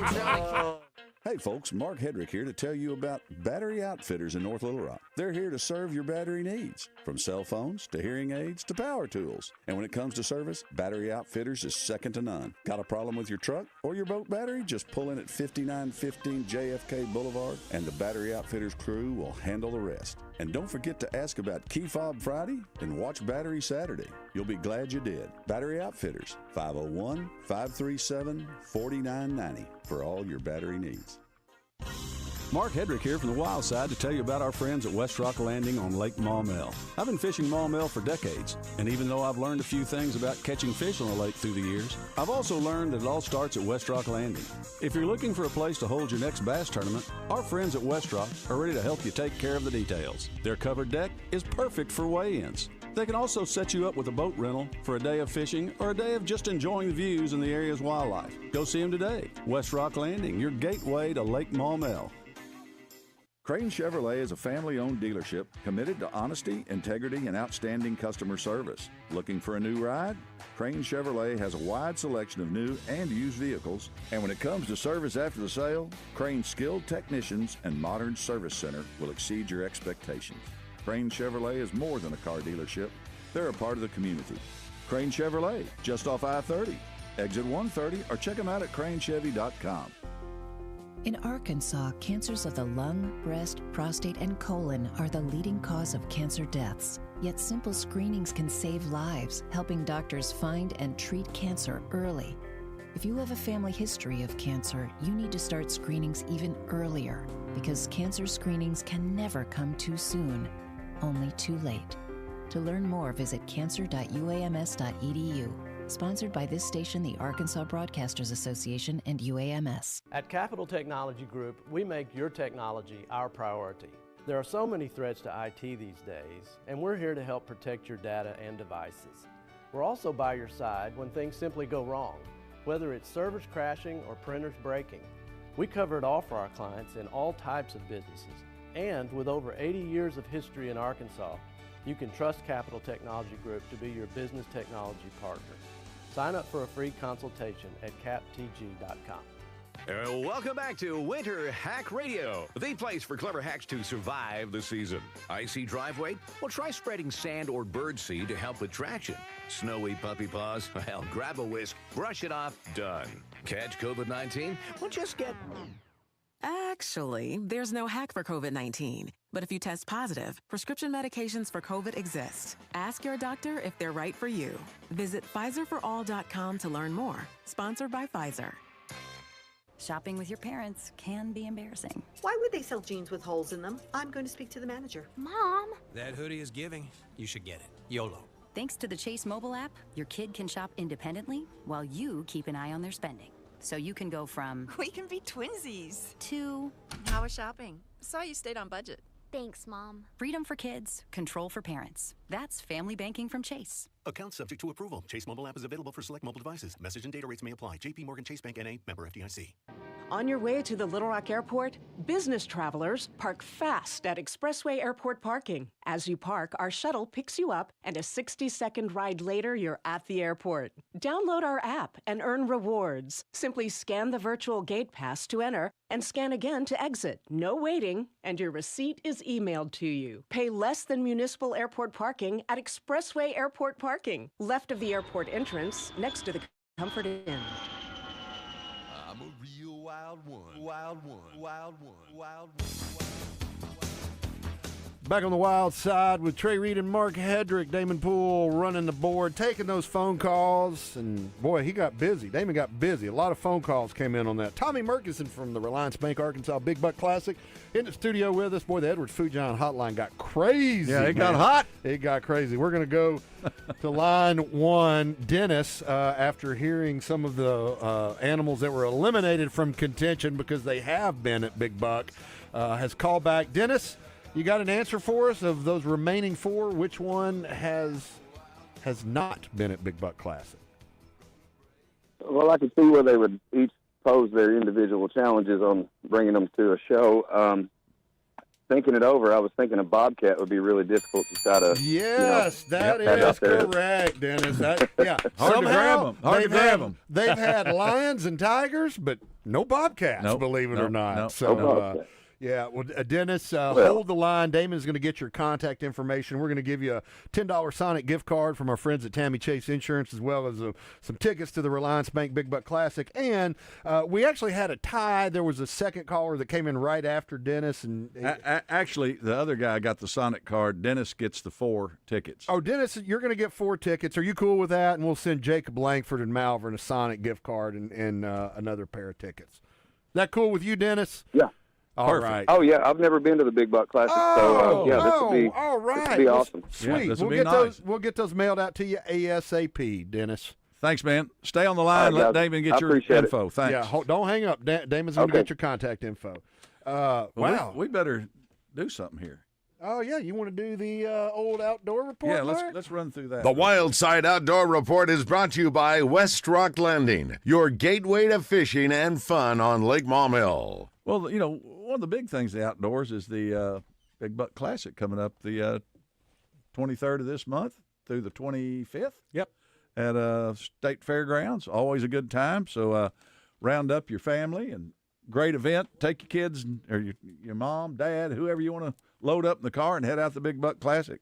Hey folks, Mark Hedrick here to tell you about Battery Outfitters in North Little Rock. They're here to serve your battery needs, from cell phones to hearing aids to power tools. And when it comes to service, Battery Outfitters is second to none. Got a problem with your truck or your boat battery? Just pull in at 5915 JFK Boulevard and the Battery Outfitters crew will handle the rest. And don't forget to ask about Key Fob Friday and Watch Battery Saturday. You'll be glad you did. Battery Outfitters, 501-537-4990 for all your battery needs. Mark Hedrick here from the Wild Side to tell you about our friends at West Rock Landing on Lake Maumelle. I've been fishing Maumelle for decades, and even though I've learned a few things about catching fish on the lake through the years, I've also learned that it all starts at West Rock Landing. If you're looking for a place to hold your next bass tournament, our friends at West Rock are ready to help you take care of the details. Their covered deck is perfect for weigh-ins. They can also set you up with a boat rental for a day of fishing or a day of just enjoying the views and the area's wildlife. Go see them today. West Rock Landing, your gateway to Lake Maumelle. Crane Chevrolet is a family-owned dealership committed to honesty, integrity, and outstanding customer service. Looking for a new ride? Crane Chevrolet has a wide selection of new and used vehicles, and when it comes to service after the sale, Crane's skilled technicians and modern service center will exceed your expectations. Crane Chevrolet is more than a car dealership. They're a part of the community. Crane Chevrolet, just off I-30, exit 130, or check them out at cranechevy.com. In Arkansas, cancers of the lung, breast, prostate, and colon are the leading cause of cancer deaths. Yet simple screenings can save lives, helping doctors find and treat cancer early. If you have a family history of cancer, you need to start screenings even earlier, because cancer screenings can never come too soon, only too late. To learn more, visit cancer.uams.edu. Sponsored by this station, the Arkansas Broadcasters Association, and UAMS. At Capital Technology Group, we make your technology our priority. There are so many threats to IT these days, and we're here to help protect your data and devices. We're also by your side when things simply go wrong, whether it's servers crashing or printers breaking. We cover it all for our clients in all types of businesses. And with over 80 years of history in Arkansas, you can trust Capital Technology Group to be your business technology partner. Sign up for a free consultation at captg.com. Welcome back to Winter Hack Radio, the place for clever hacks to survive the season. Icy driveway? Well, try spreading sand or birdseed to help with traction. Snowy puppy paws? Well, grab a whisk, brush it off, done. Catch COVID-19? Well, just get Actually, there's no hack for COVID-19. But if you test positive, prescription medications for COVID exist. Ask your doctor if they're right for you. Visit PfizerForAll.com to learn more. Sponsored by Pfizer. Shopping with your parents can be embarrassing. Why would they sell jeans with holes in them? I'm going to speak to the manager. Mom! That hoodie is giving. You should get it. YOLO. Thanks to the Chase mobile app, your kid can shop independently while you keep an eye on their spending. So you can go from... We can be twinsies. ...to... How was shopping? Saw you stayed on budget. Thanks, Mom. Freedom for kids, control for parents. That's family banking from Chase. Account subject to approval. Chase mobile app is available for select mobile devices. Message and data rates may apply. JP Morgan Chase Bank N.A. Member FDIC. On your way to the Little Rock Airport, business travelers park fast at Expressway Airport parking. As you park, our shuttle picks you up, and a 60-second ride later, you're at the airport. Download our app and earn rewards. Simply scan the virtual gate pass to enter and scan again to exit. No waiting, and your receipt is emailed to you. Pay less than municipal airport parking at Expressway Airport parking, left of the airport entrance, next to the Comfort Inn. I'm a real wild one. Wild one. Wild one. Wild one. Back on the wild side with Trey Reid and Mark Hedrick. Damon Poole running the board, taking those phone calls. And, boy, he got busy. Damon got busy. A lot of phone calls came in on that. Tommy Murkison from the Reliance Bank Arkansas Big Buck Classic in the studio with us. Boy, the Edwards Food Giant hotline got crazy. Yeah, it got hot. It got crazy. We're going to go to line one. Dennis, after hearing some of the animals that were eliminated from contention because they have been at Big Buck, has called back. Dennis, you got an answer for us of those remaining four? Which one has not been at Big Buck Classic? Well, I could see where they would each pose their individual challenges on bringing them to a show. Thinking it over, I was thinking a bobcat would be really difficult to try to. Yes, that is correct, Dennis. Yeah, hard to grab them. Hard to grab them. They've had lions and tigers, but no bobcats. Nope. Believe it or not. Nope. So. Yeah, well, Dennis, hold the line. Damon's going to get your contact information. We're going to give you a $10 Sonic gift card from our friends at Tammy Chase Insurance, as well as some tickets to the Reliance Bank Big Buck Classic. And we actually had a tie. There was a second caller that came in right after Dennis. And actually, the other guy got the Sonic card. Dennis gets the 4 tickets. Oh, Dennis, you're going to get 4 tickets. Are you cool with that? And we'll send Jacob Langford and Malvern a Sonic gift card and another pair of tickets. Is that cool with you, Dennis? Yeah. All right. Oh yeah, I've never been to the Big Buck Classic, so yeah, this would be all right. This would be awesome. Sweet. Yeah, We'll get those mailed out to you ASAP, Dennis. Thanks, man. Stay on the line. Let Damon get your info. It. Thanks. Yeah, don't hang up. Damon's going to get your contact info. Wow. We better do something here. Oh yeah, you want to do the old outdoor report? Yeah, Mark? let's run through that. The Wild Side Outdoor Report is brought to you by West Rock Landing, your gateway to fishing and fun on Lake Maumelle. Well, one of the big things the outdoors is the Big Buck Classic coming up the 23rd of this month through the 25th. Yep. At State Fairgrounds. Always a good time. So round up your family and great event. Take your kids or your mom, dad, whoever you want to load up in the car and head out to the Big Buck Classic.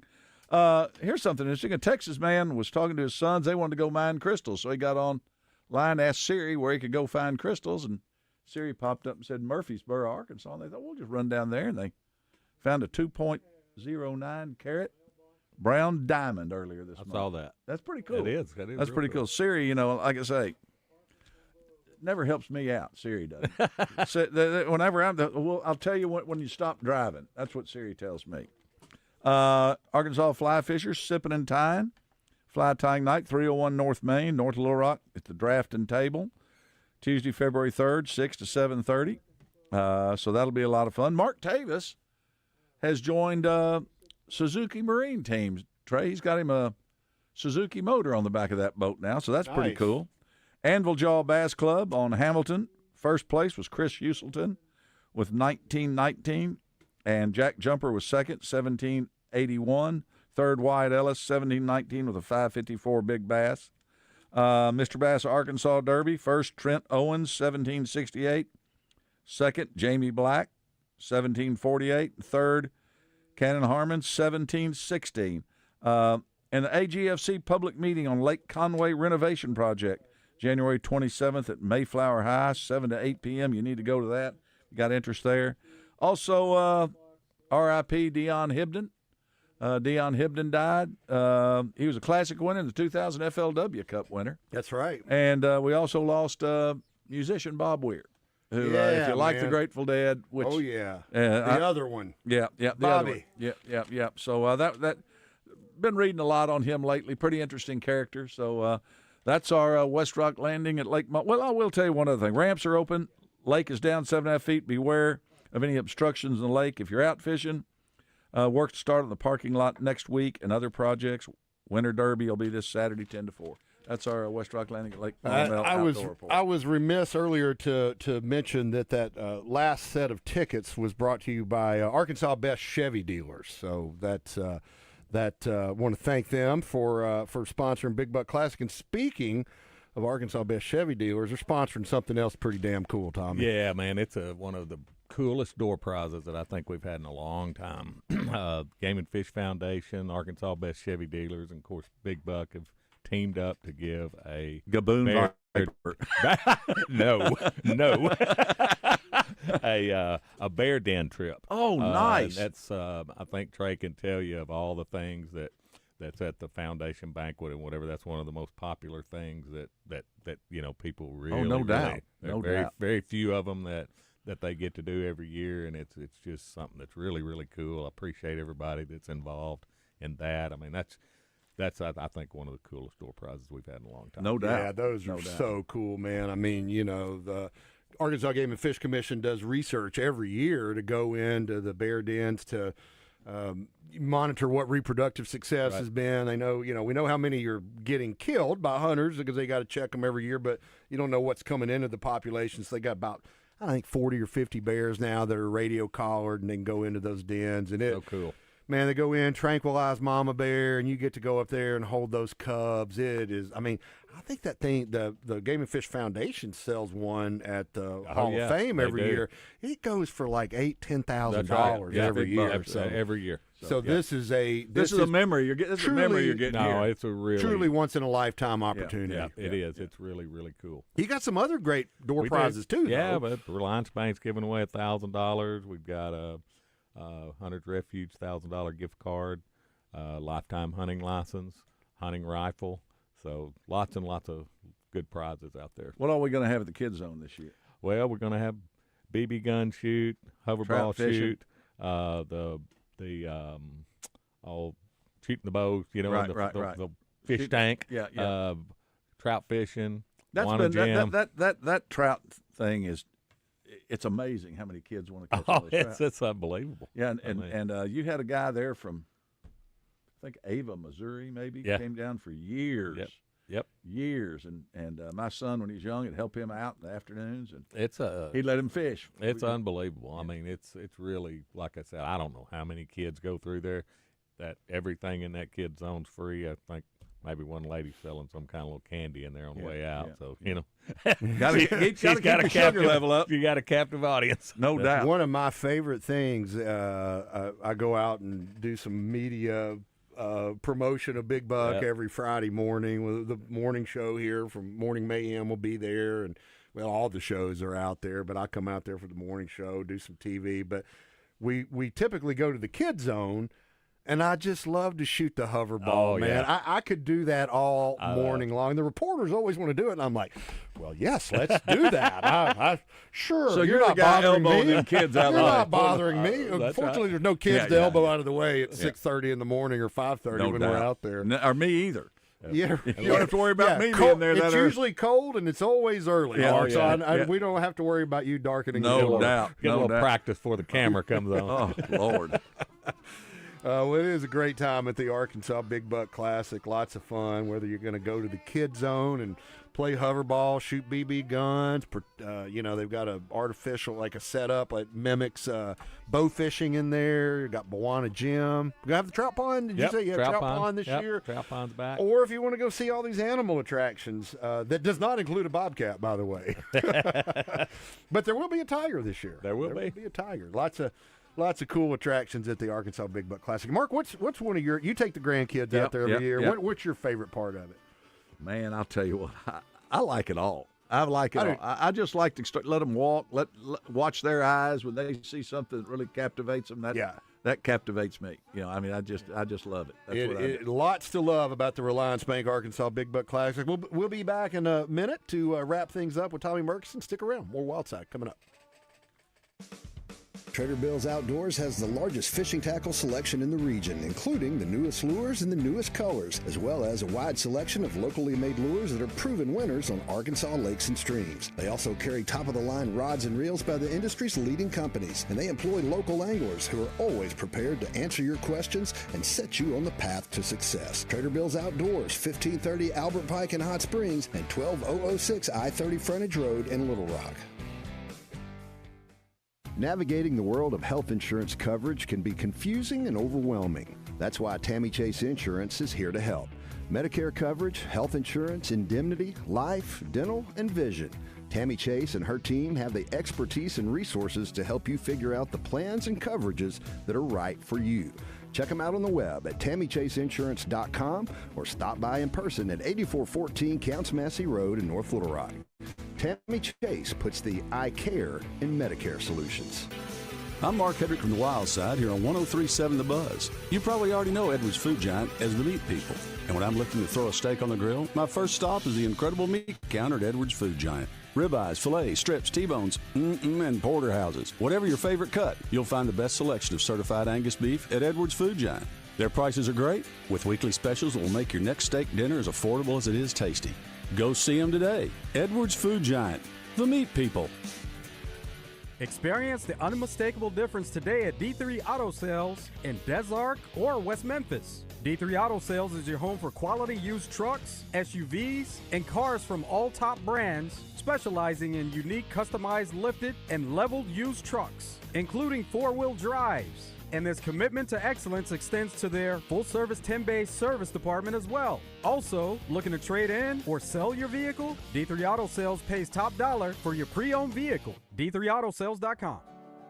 Here's something interesting. A Texas man was talking to his sons. They wanted to go mine crystals. So he got online, asked Siri where he could go find crystals, and Siri popped up and said Murfreesboro, Arkansas. And they thought, we'll just run down there. And they found a 2.09 carat brown diamond earlier this month. I saw that. That's pretty cool. It is. That's pretty cool. Siri, like I say, never helps me out. Siri does. So whenever I'll tell you when you stop driving. That's what Siri tells me. Arkansas fly fishers sipping and tying. Fly tying night, 301 North Main, North Little Rock at the Drafting Table. Tuesday, February 3rd, 6 to 7:30. So that'll be a lot of fun. Mark Tavis has joined Suzuki Marine teams. Trey, he's got him a Suzuki motor on the back of that boat now, so that's pretty cool. Anvil Jaw Bass Club on Hamilton. First place was Chris Uselton with 1919, and Jack Jumper was second, 1781. Third, Wyatt Ellis, 1719 with a 554 big bass. Mr. Bass Arkansas Derby. First, Trent Owens, 1768. Second, Jamie Black, 1748. Third, Cannon Harmon, 1716. And the AGFC public meeting on Lake Conway renovation project, January 27th at Mayflower High, 7 to 8 p.m. You need to go to that. got interest there. Also, R.I.P. Dion Hibden. Dion Hibden died. He was a Classic winner and the 2000 FLW Cup winner. That's right. And we also lost musician Bob Weir, who, if you like the Grateful Dead, which the other one, the Bobby, other one. yeah. So that been reading a lot on him lately. Pretty interesting character. So that's our West Rock Landing at Lake. Well, I will tell you one other thing. Ramps are open. Lake is down 7.5 feet. Beware of any obstructions in the lake if you're out fishing. Work to start on the parking lot next week and other projects. Winter Derby will be this Saturday 10 to 4. That's our West Rock Landing at Lake Maumelle outdoor report. I was remiss earlier to mention that last set of tickets was brought to you by Arkansas Best Chevy Dealers. So that's want to thank them for sponsoring Big Buck Classic. And speaking of Arkansas Best Chevy Dealers, they're sponsoring something else pretty damn cool, Tommy. Yeah, man, it's one of the coolest door prizes that I think we've had in a long time. Game and Fish Foundation, Arkansas Best Chevy Dealers, and of course Big Buck have teamed up to give a Gaboon no a bear den trip. Oh, nice. That's I think Trey can tell you of all the things that's at the foundation banquet and whatever. That's one of the most popular things that people really. Oh, no doubt. Very few of them that they get to do every year, and it's just something that's really, really cool. I appreciate everybody that's involved in that. I mean, that's I think one of the coolest door prizes we've had in a long time. No doubt. Yeah, those are so cool, man. I mean, the Arkansas Game and Fish Commission does research every year to go into the bear dens to monitor what reproductive success has been. They know, we know how many are getting killed by hunters because they got to check them every year, but you don't know what's coming into the population. So they got about, I think, 40 or 50 bears now that are radio collared, and they can go into those dens. And so cool. Man, they go in, tranquilize mama bear, and you get to go up there and hold those cubs. It is, I mean, I think that thing, the Game and Fish Foundation sells one at the Hall of Fame every year. It goes for like $8,000-$10,000 every year. Every year. So this is a memory you're getting. This is a memory you're getting. No, here. it's a really truly once in a lifetime opportunity. Yeah, it is. It's really, really cool. You got some other great door prizes too. Yeah, but Reliance Bank's giving away $1,000. We've got a Hunter's Refuge $1,000 gift card, lifetime hunting license, hunting rifle. So lots and lots of good prizes out there. What are we going to have at the Kids Zone this year? Well, we're going to have BB gun shoot, hoverball shoot, the shooting the bow, the fish tank, trout fishing. That trout thing is. It's amazing how many kids want to catch all those trout. It's unbelievable. Yeah, and you had a guy there from, I think, Ava, Missouri, maybe, came down for years. Yep. Years. And my son, when he was young, would help him out in the afternoons, and he'd let him fish. It's unbelievable. Yeah. I mean, it's really, like I said, I don't know how many kids go through there. That everything in that kid zone's free. I think maybe one lady's selling some kind of little candy in there on the way out. So, gotta keep the sugar level up. You got a captive audience. No doubt. One of my favorite things, I go out and do some media promotion of Big Buck every Friday morning. The morning show here from Morning Mayhem will be there. And, well, all the shows are out there, but I come out there for the morning show, do some TV. But we typically go to the Kid Zone. And I just love to shoot the hoverball, man. Yeah. I could do that all morning long. The reporters always want to do it, and I'm like, well, yes, let's do that. Sure. So you're not the guy bothering elbowing me. them kids out. You're not bothering me. Unfortunately, there's no kids to elbow out of the way at 6:30 in the morning or 5:30 when we're out there. Or me either. Yeah, you don't have to worry about me being there. It's usually cold and it's always early. So we don't have to worry about you darkening. No doubt. Get a little practice before the camera comes on. Oh Lord. Well, it is a great time at the Arkansas Big Buck Classic. Lots of fun, whether you're going to go to the Kid Zone and play hoverball, shoot BB guns. They've got a artificial, like a setup that mimics bow fishing in there. You got Bawana Gym. You have the trout pond. Did you say you have trout pond this year? Trout pond's back. Or if you want to go see all these animal attractions, that does not include a bobcat, by the way. But there will be a tiger this year. There will be a tiger. Lots of cool attractions at the Arkansas Big Buck Classic. Mark, what's one of you take the grandkids out there every year. What's your favorite part of it? Man, I'll tell you what, I like it all. I like it. I just like to let them walk, watch their eyes when they see something that really captivates them. That captivates me. I mean, I just love it. That's what I do. Lots to love about the Reliance Bank Arkansas Big Buck Classic. We'll be back in a minute to wrap things up with Tommy Murkison. Stick around. More Wildside coming up. Trader Bill's Outdoors has the largest fishing tackle selection in the region, including the newest lures and the newest colors, as well as a wide selection of locally made lures that are proven winners on Arkansas lakes and streams. They also carry top-of-the-line rods and reels by the industry's leading companies, and they employ local anglers who are always prepared to answer your questions and set you on the path to success. Trader Bill's Outdoors, 1530 Albert Pike in Hot Springs and 12006 I-30 Frontage Road in Little Rock. Navigating the world of health insurance coverage can be confusing and overwhelming. That's why Tammy Chase Insurance is here to help. Medicare coverage, health insurance, indemnity, life, dental, and vision. Tammy Chase and her team have the expertise and resources to help you figure out the plans and coverages that are right for you. Check them out on the web at TammyChaseInsurance.com or stop by in person at 8414 Counts Massey Road in North Little Rock. Tammy Chase puts the I care in Medicare solutions. I'm Mark Hedrick from the Wild Side here on 103.7 The Buzz. You probably already know Edwards Food Giant as the meat people. And when I'm looking to throw a steak on the grill, my first stop is the incredible meat counter at Edwards Food Giant. Ribeyes, fillets, strips, T-bones, and porterhouses. Whatever your favorite cut, you'll find the best selection of certified Angus beef at Edwards Food Giant. Their prices are great, with weekly specials that will make your next steak dinner as affordable as it is tasty. Go see them today. Edwards Food Giant, the meat people. Experience the unmistakable difference today at D3 Auto Sales in Des Arc or West Memphis. D3 Auto Sales is your home for quality used trucks, SUVs, and cars from all top brands, specializing in unique customized lifted and leveled used trucks, including four-wheel drives. And this commitment to excellence extends to their full-service 10-bay service department as well. Also, looking to trade in or sell your vehicle? D3 Auto Sales pays top dollar for your pre-owned vehicle. D3AutoSales.com.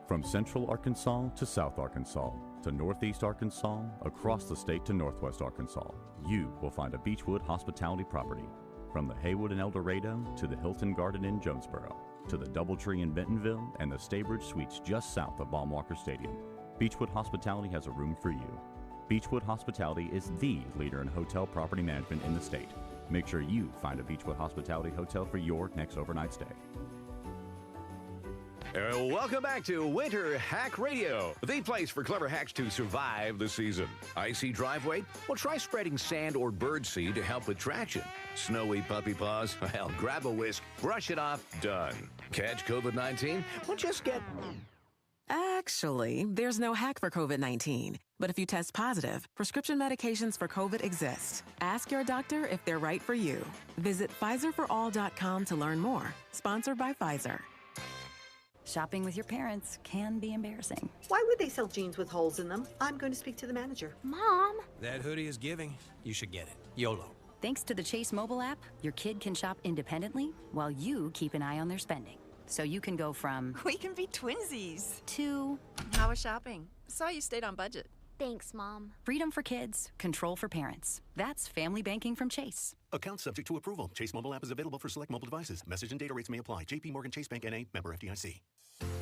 From Central Arkansas to South Arkansas to Northeast Arkansas, across the state to Northwest Arkansas, you will find a Beechwood hospitality property. From the Haywood in El Dorado to the Hilton Garden in Jonesboro to the Doubletree in Bentonville and the Staybridge Suites just south of Baumwalker Stadium, Beechwood Hospitality has a room for you. Beechwood Hospitality is the leader in hotel property management in the state. Make sure you find a Beechwood Hospitality hotel for your next overnight stay. Welcome back to Winter Hack Radio, the place for clever hacks to survive the season. Icy driveway? Well, try spreading sand or birdseed to help with traction. Snowy puppy paws? Well, grab a whisk, brush it off, done. Catch COVID-19? Well, just get... Actually, there's no hack for COVID-19. But if you test positive, prescription medications for COVID exist. Ask your doctor if they're right for you. Visit PfizerForAll.com to learn more. Sponsored by Pfizer. Shopping with your parents can be embarrassing. Why would they sell jeans with holes in them? I'm going to speak to the manager. Mom! That hoodie is giving. You should get it. YOLO. Thanks to the Chase mobile app, your kid can shop independently while you keep an eye on their spending. So you can go from... We can be twinsies. To... How was shopping? Saw you stayed on budget. Thanks, Mom. Freedom for kids, control for parents. That's family banking from Chase. Account subject to approval. Chase mobile app is available for select mobile devices. Message and data rates may apply. JP Morgan Chase Bank N.A. Member FDIC.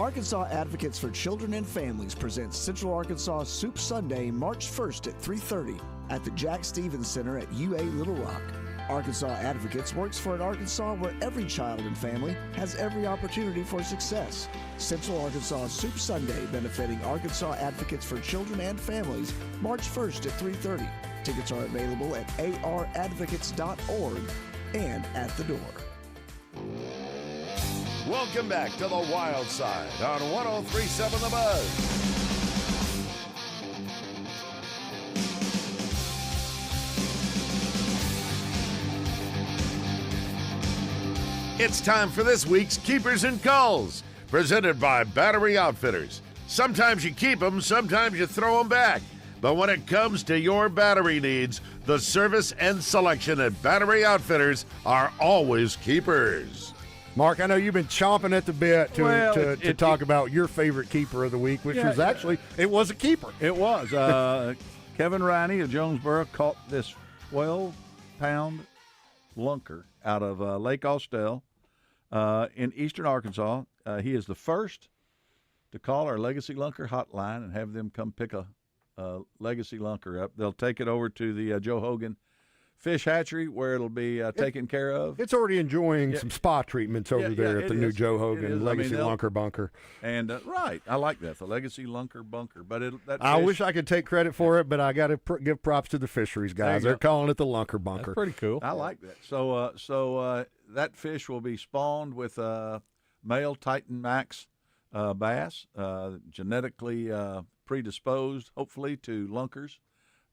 Arkansas Advocates for Children and Families presents Central Arkansas Soup Sunday, March 1st at 3:30 at the Jack Stevens Center at UA Little Rock. Arkansas Advocates works for an Arkansas where every child and family has every opportunity for success. Central Arkansas Soup Sunday benefiting Arkansas Advocates for Children and Families, March 1st at 3:30. Tickets are available at aradvocates.org and at the door. Welcome back to the Wild Side on 103.7 The Buzz. It's time for this week's Keepers and Calls, presented by Battery Outfitters. Sometimes you keep them, sometimes you throw them back. But when it comes to your battery needs, the service and selection at Battery Outfitters are always keepers. Mark, I know you've been chomping at the bit to talk about your favorite keeper of the week, which was actually, it was a keeper. It was. Kevin Riney of Jonesboro caught this 12-pound lunker out of Lake Austell. in eastern Arkansas. He is the first to call our Legacy Lunker hotline and have them come pick a Legacy Lunker up. They'll take it over to the Joe Hogan Fish Hatchery where it'll be taken care of. It's already enjoying some spa treatments over there at the new Joe Hogan Legacy Lunker Bunker. And right, I like that, the Legacy Lunker Bunker. But I wish I could take credit for it, but I got to give props to the fisheries guys. They're calling it the Lunker Bunker. That's pretty cool. I like that. So that fish will be spawned with male Titan Max bass, genetically predisposed, hopefully, to lunkers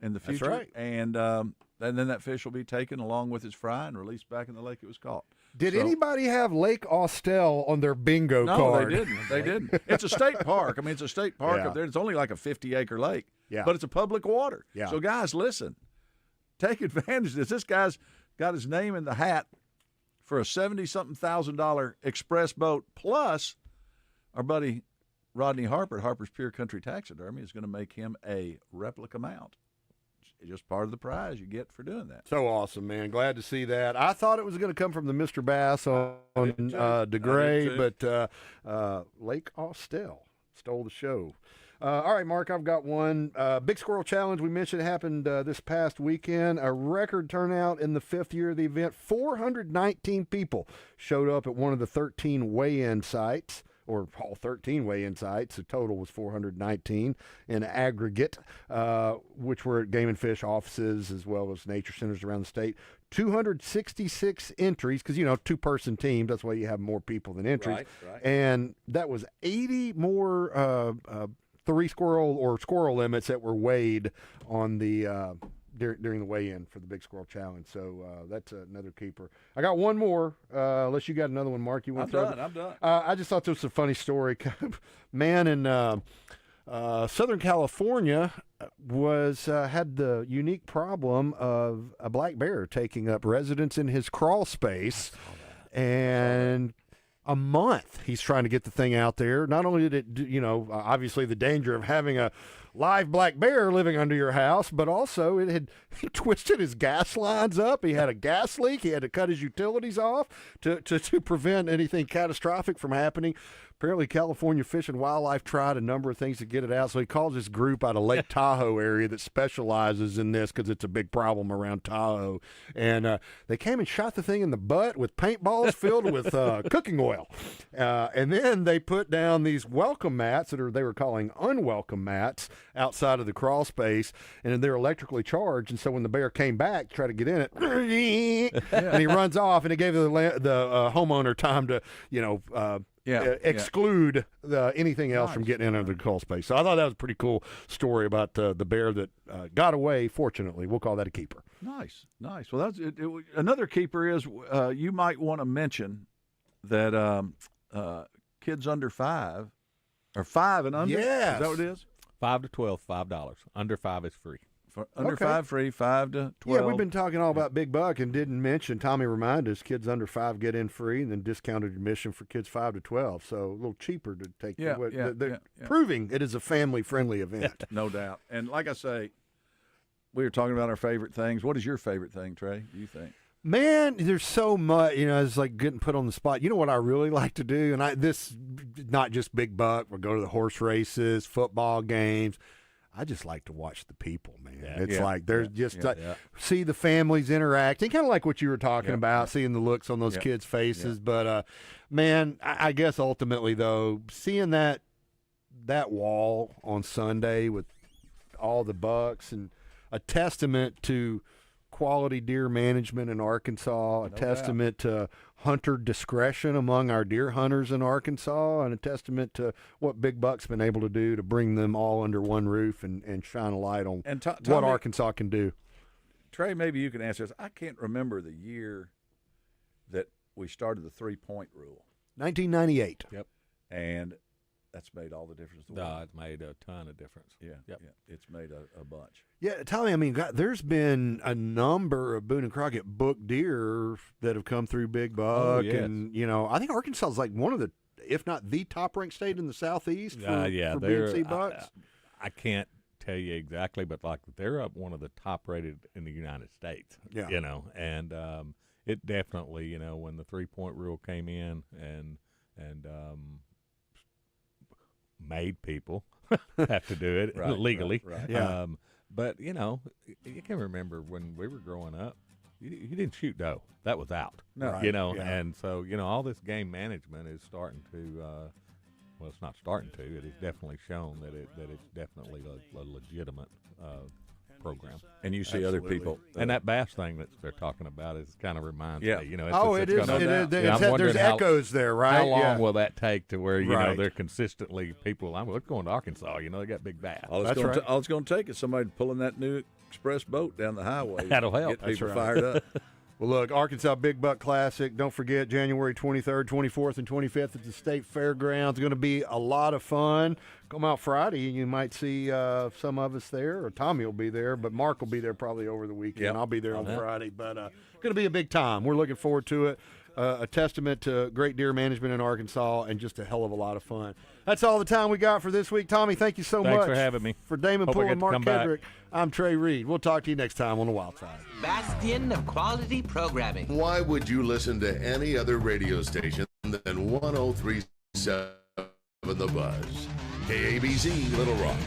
in the future. That's right. And then that fish will be taken along with his fry and released back in the lake it was caught. Did anybody have Lake Austell on their bingo card? No, they didn't. It's a state park. I mean, it's a state park up there. It's only like a 50-acre lake, but it's a public water. Yeah. So, guys, listen. Take advantage of this. This guy's got his name in the hat for a $70-something thousand express boat, plus our buddy Rodney Harper at Harper's Pure Country Taxidermy is going to make him a replica mount. It's just part of the prize you get for doing that. So awesome, man. Glad to see that. I thought it was going to come from the Mr. Bass on DeGray, but Lake Austell stole the show. All right, Mark, I've got one. Big Squirrel Challenge, we mentioned, happened this past weekend. A record turnout in the 5th year of the event. 419 people showed up at one of the 13 weigh-in sites, or all 13 weigh-in sites. The total was 419 in aggregate, which were at Game and Fish offices as well as nature centers around the state. 266 entries, because, two-person teams, that's why you have more people than entries. Right. And that was 80 more squirrel limits that were weighed on the during the weigh-in for the Big Squirrel Challenge. So that's another keeper. I got one more, unless you got another one, Mark. You want I'm done. I just thought this was a funny story. Man in Southern California had the unique problem of a black bear taking up residence in his crawl space, and a month he's trying to get the thing out there. Not only did it, obviously the danger of having a live black bear living under your house, but also it had twisted his gas lines up. He had a gas leak. He had to cut his utilities off to prevent anything catastrophic from happening. Apparently, California Fish and Wildlife tried a number of things to get it out, so he calls this group out of Lake Tahoe area that specializes in this because it's a big problem around Tahoe. And they came and shot the thing in the butt with paintballs filled with cooking oil. And then they put down these welcome mats that they were calling unwelcome mats outside of the crawl space, and they're electrically charged. And so when the bear came back to try to get in it, and he runs off, and it gave the homeowner time to, exclude anything else from getting in under the crawl space. So I thought that was a pretty cool story about the bear that got away. Fortunately, we'll call that a keeper. Nice. Well, that's it. Another keeper is you might want to mention that kids under 5 or 5 and under. Yes. Is that what it is? 5 to 12, $5. Under 5 is free. Under 5 free, 5 to 12. Yeah, we've been talking all about Big Buck and didn't mention, Tommy reminded us, kids under 5 get in free, and then discounted admission for kids 5 to 12. So a little cheaper to take. They're proving it is a family-friendly event. No doubt. And like I say, we were talking about our favorite things. What is your favorite thing, Trey, do you think? Man, there's so much, it's like getting put on the spot. You know what I really like to do? And this, not just Big Buck, we'll go to the horse races, football games. I just like to watch the people, man. It's like there's see the families interacting, kind of like what you were talking about, seeing the looks on those kids' faces. But, man, I guess ultimately, though, seeing that wall on Sunday with all the bucks and a testament to quality deer management in Arkansas, a testament to hunter discretion among our deer hunters in Arkansas, and a testament to what Big Buck's been able to do to bring them all under one roof and shine a light on what Arkansas can do. Trey, maybe you can answer this. I can't remember the year that we started the 3-point rule. 1998. Yep. And that's made all the difference. It's made a ton of difference. Yeah, it's made a bunch. Yeah, Tommy, there's been a number of Boone and Crockett book deer that have come through Big Buck. And, I think Arkansas is like one of the, if not the top-ranked state in the Southeast for B&C bucks. I can't tell you exactly, but they're up one of the top-rated in the United States. Yeah. And it definitely, you know, when the 3-point rule came in and made people have to do it legally. Right. Yeah. But, you know, you can remember when we were growing up, you didn't shoot dough. That was out. No. You know, Yeah. and so, you know, all this game management is starting to, well, it's not starting to. It has definitely shown that it's definitely a legitimate program. And you see other people. And that bass thing that they're talking about is kind of reminds Yeah. me. You know, It is. I'm There's wondering echoes there, right? How long Yeah. will that take to where, you know, Right. they're consistently people, we're going to Arkansas, you know, they got big bass. All it's going to take is somebody pulling that new express boat down the highway. That'll help. Get people That's right. fired up. Well, look, Arkansas Big Buck Classic. Don't forget, January 23rd, 24th, and 25th at the State Fairgrounds. Going to be a lot of fun. Come out Friday, and you might see some of us there, or Tommy will be there, but Mark will be there probably over the weekend. Yep. I'll be there on Friday, but going to be a big time. We're looking forward to it. A testament to great deer management in Arkansas, and just a hell of a lot of fun. That's all the time we got for this week. Tommy, thank you so much. Thanks for having me. For Damon Hope I Poole get and to Mark come back. Hedrick, I'm Trey Reid. We'll talk to you next time on The Wild Side. Bastion of quality programming. Why would you listen to any other radio station than 103.7 The Buzz? KABZ Little Rock.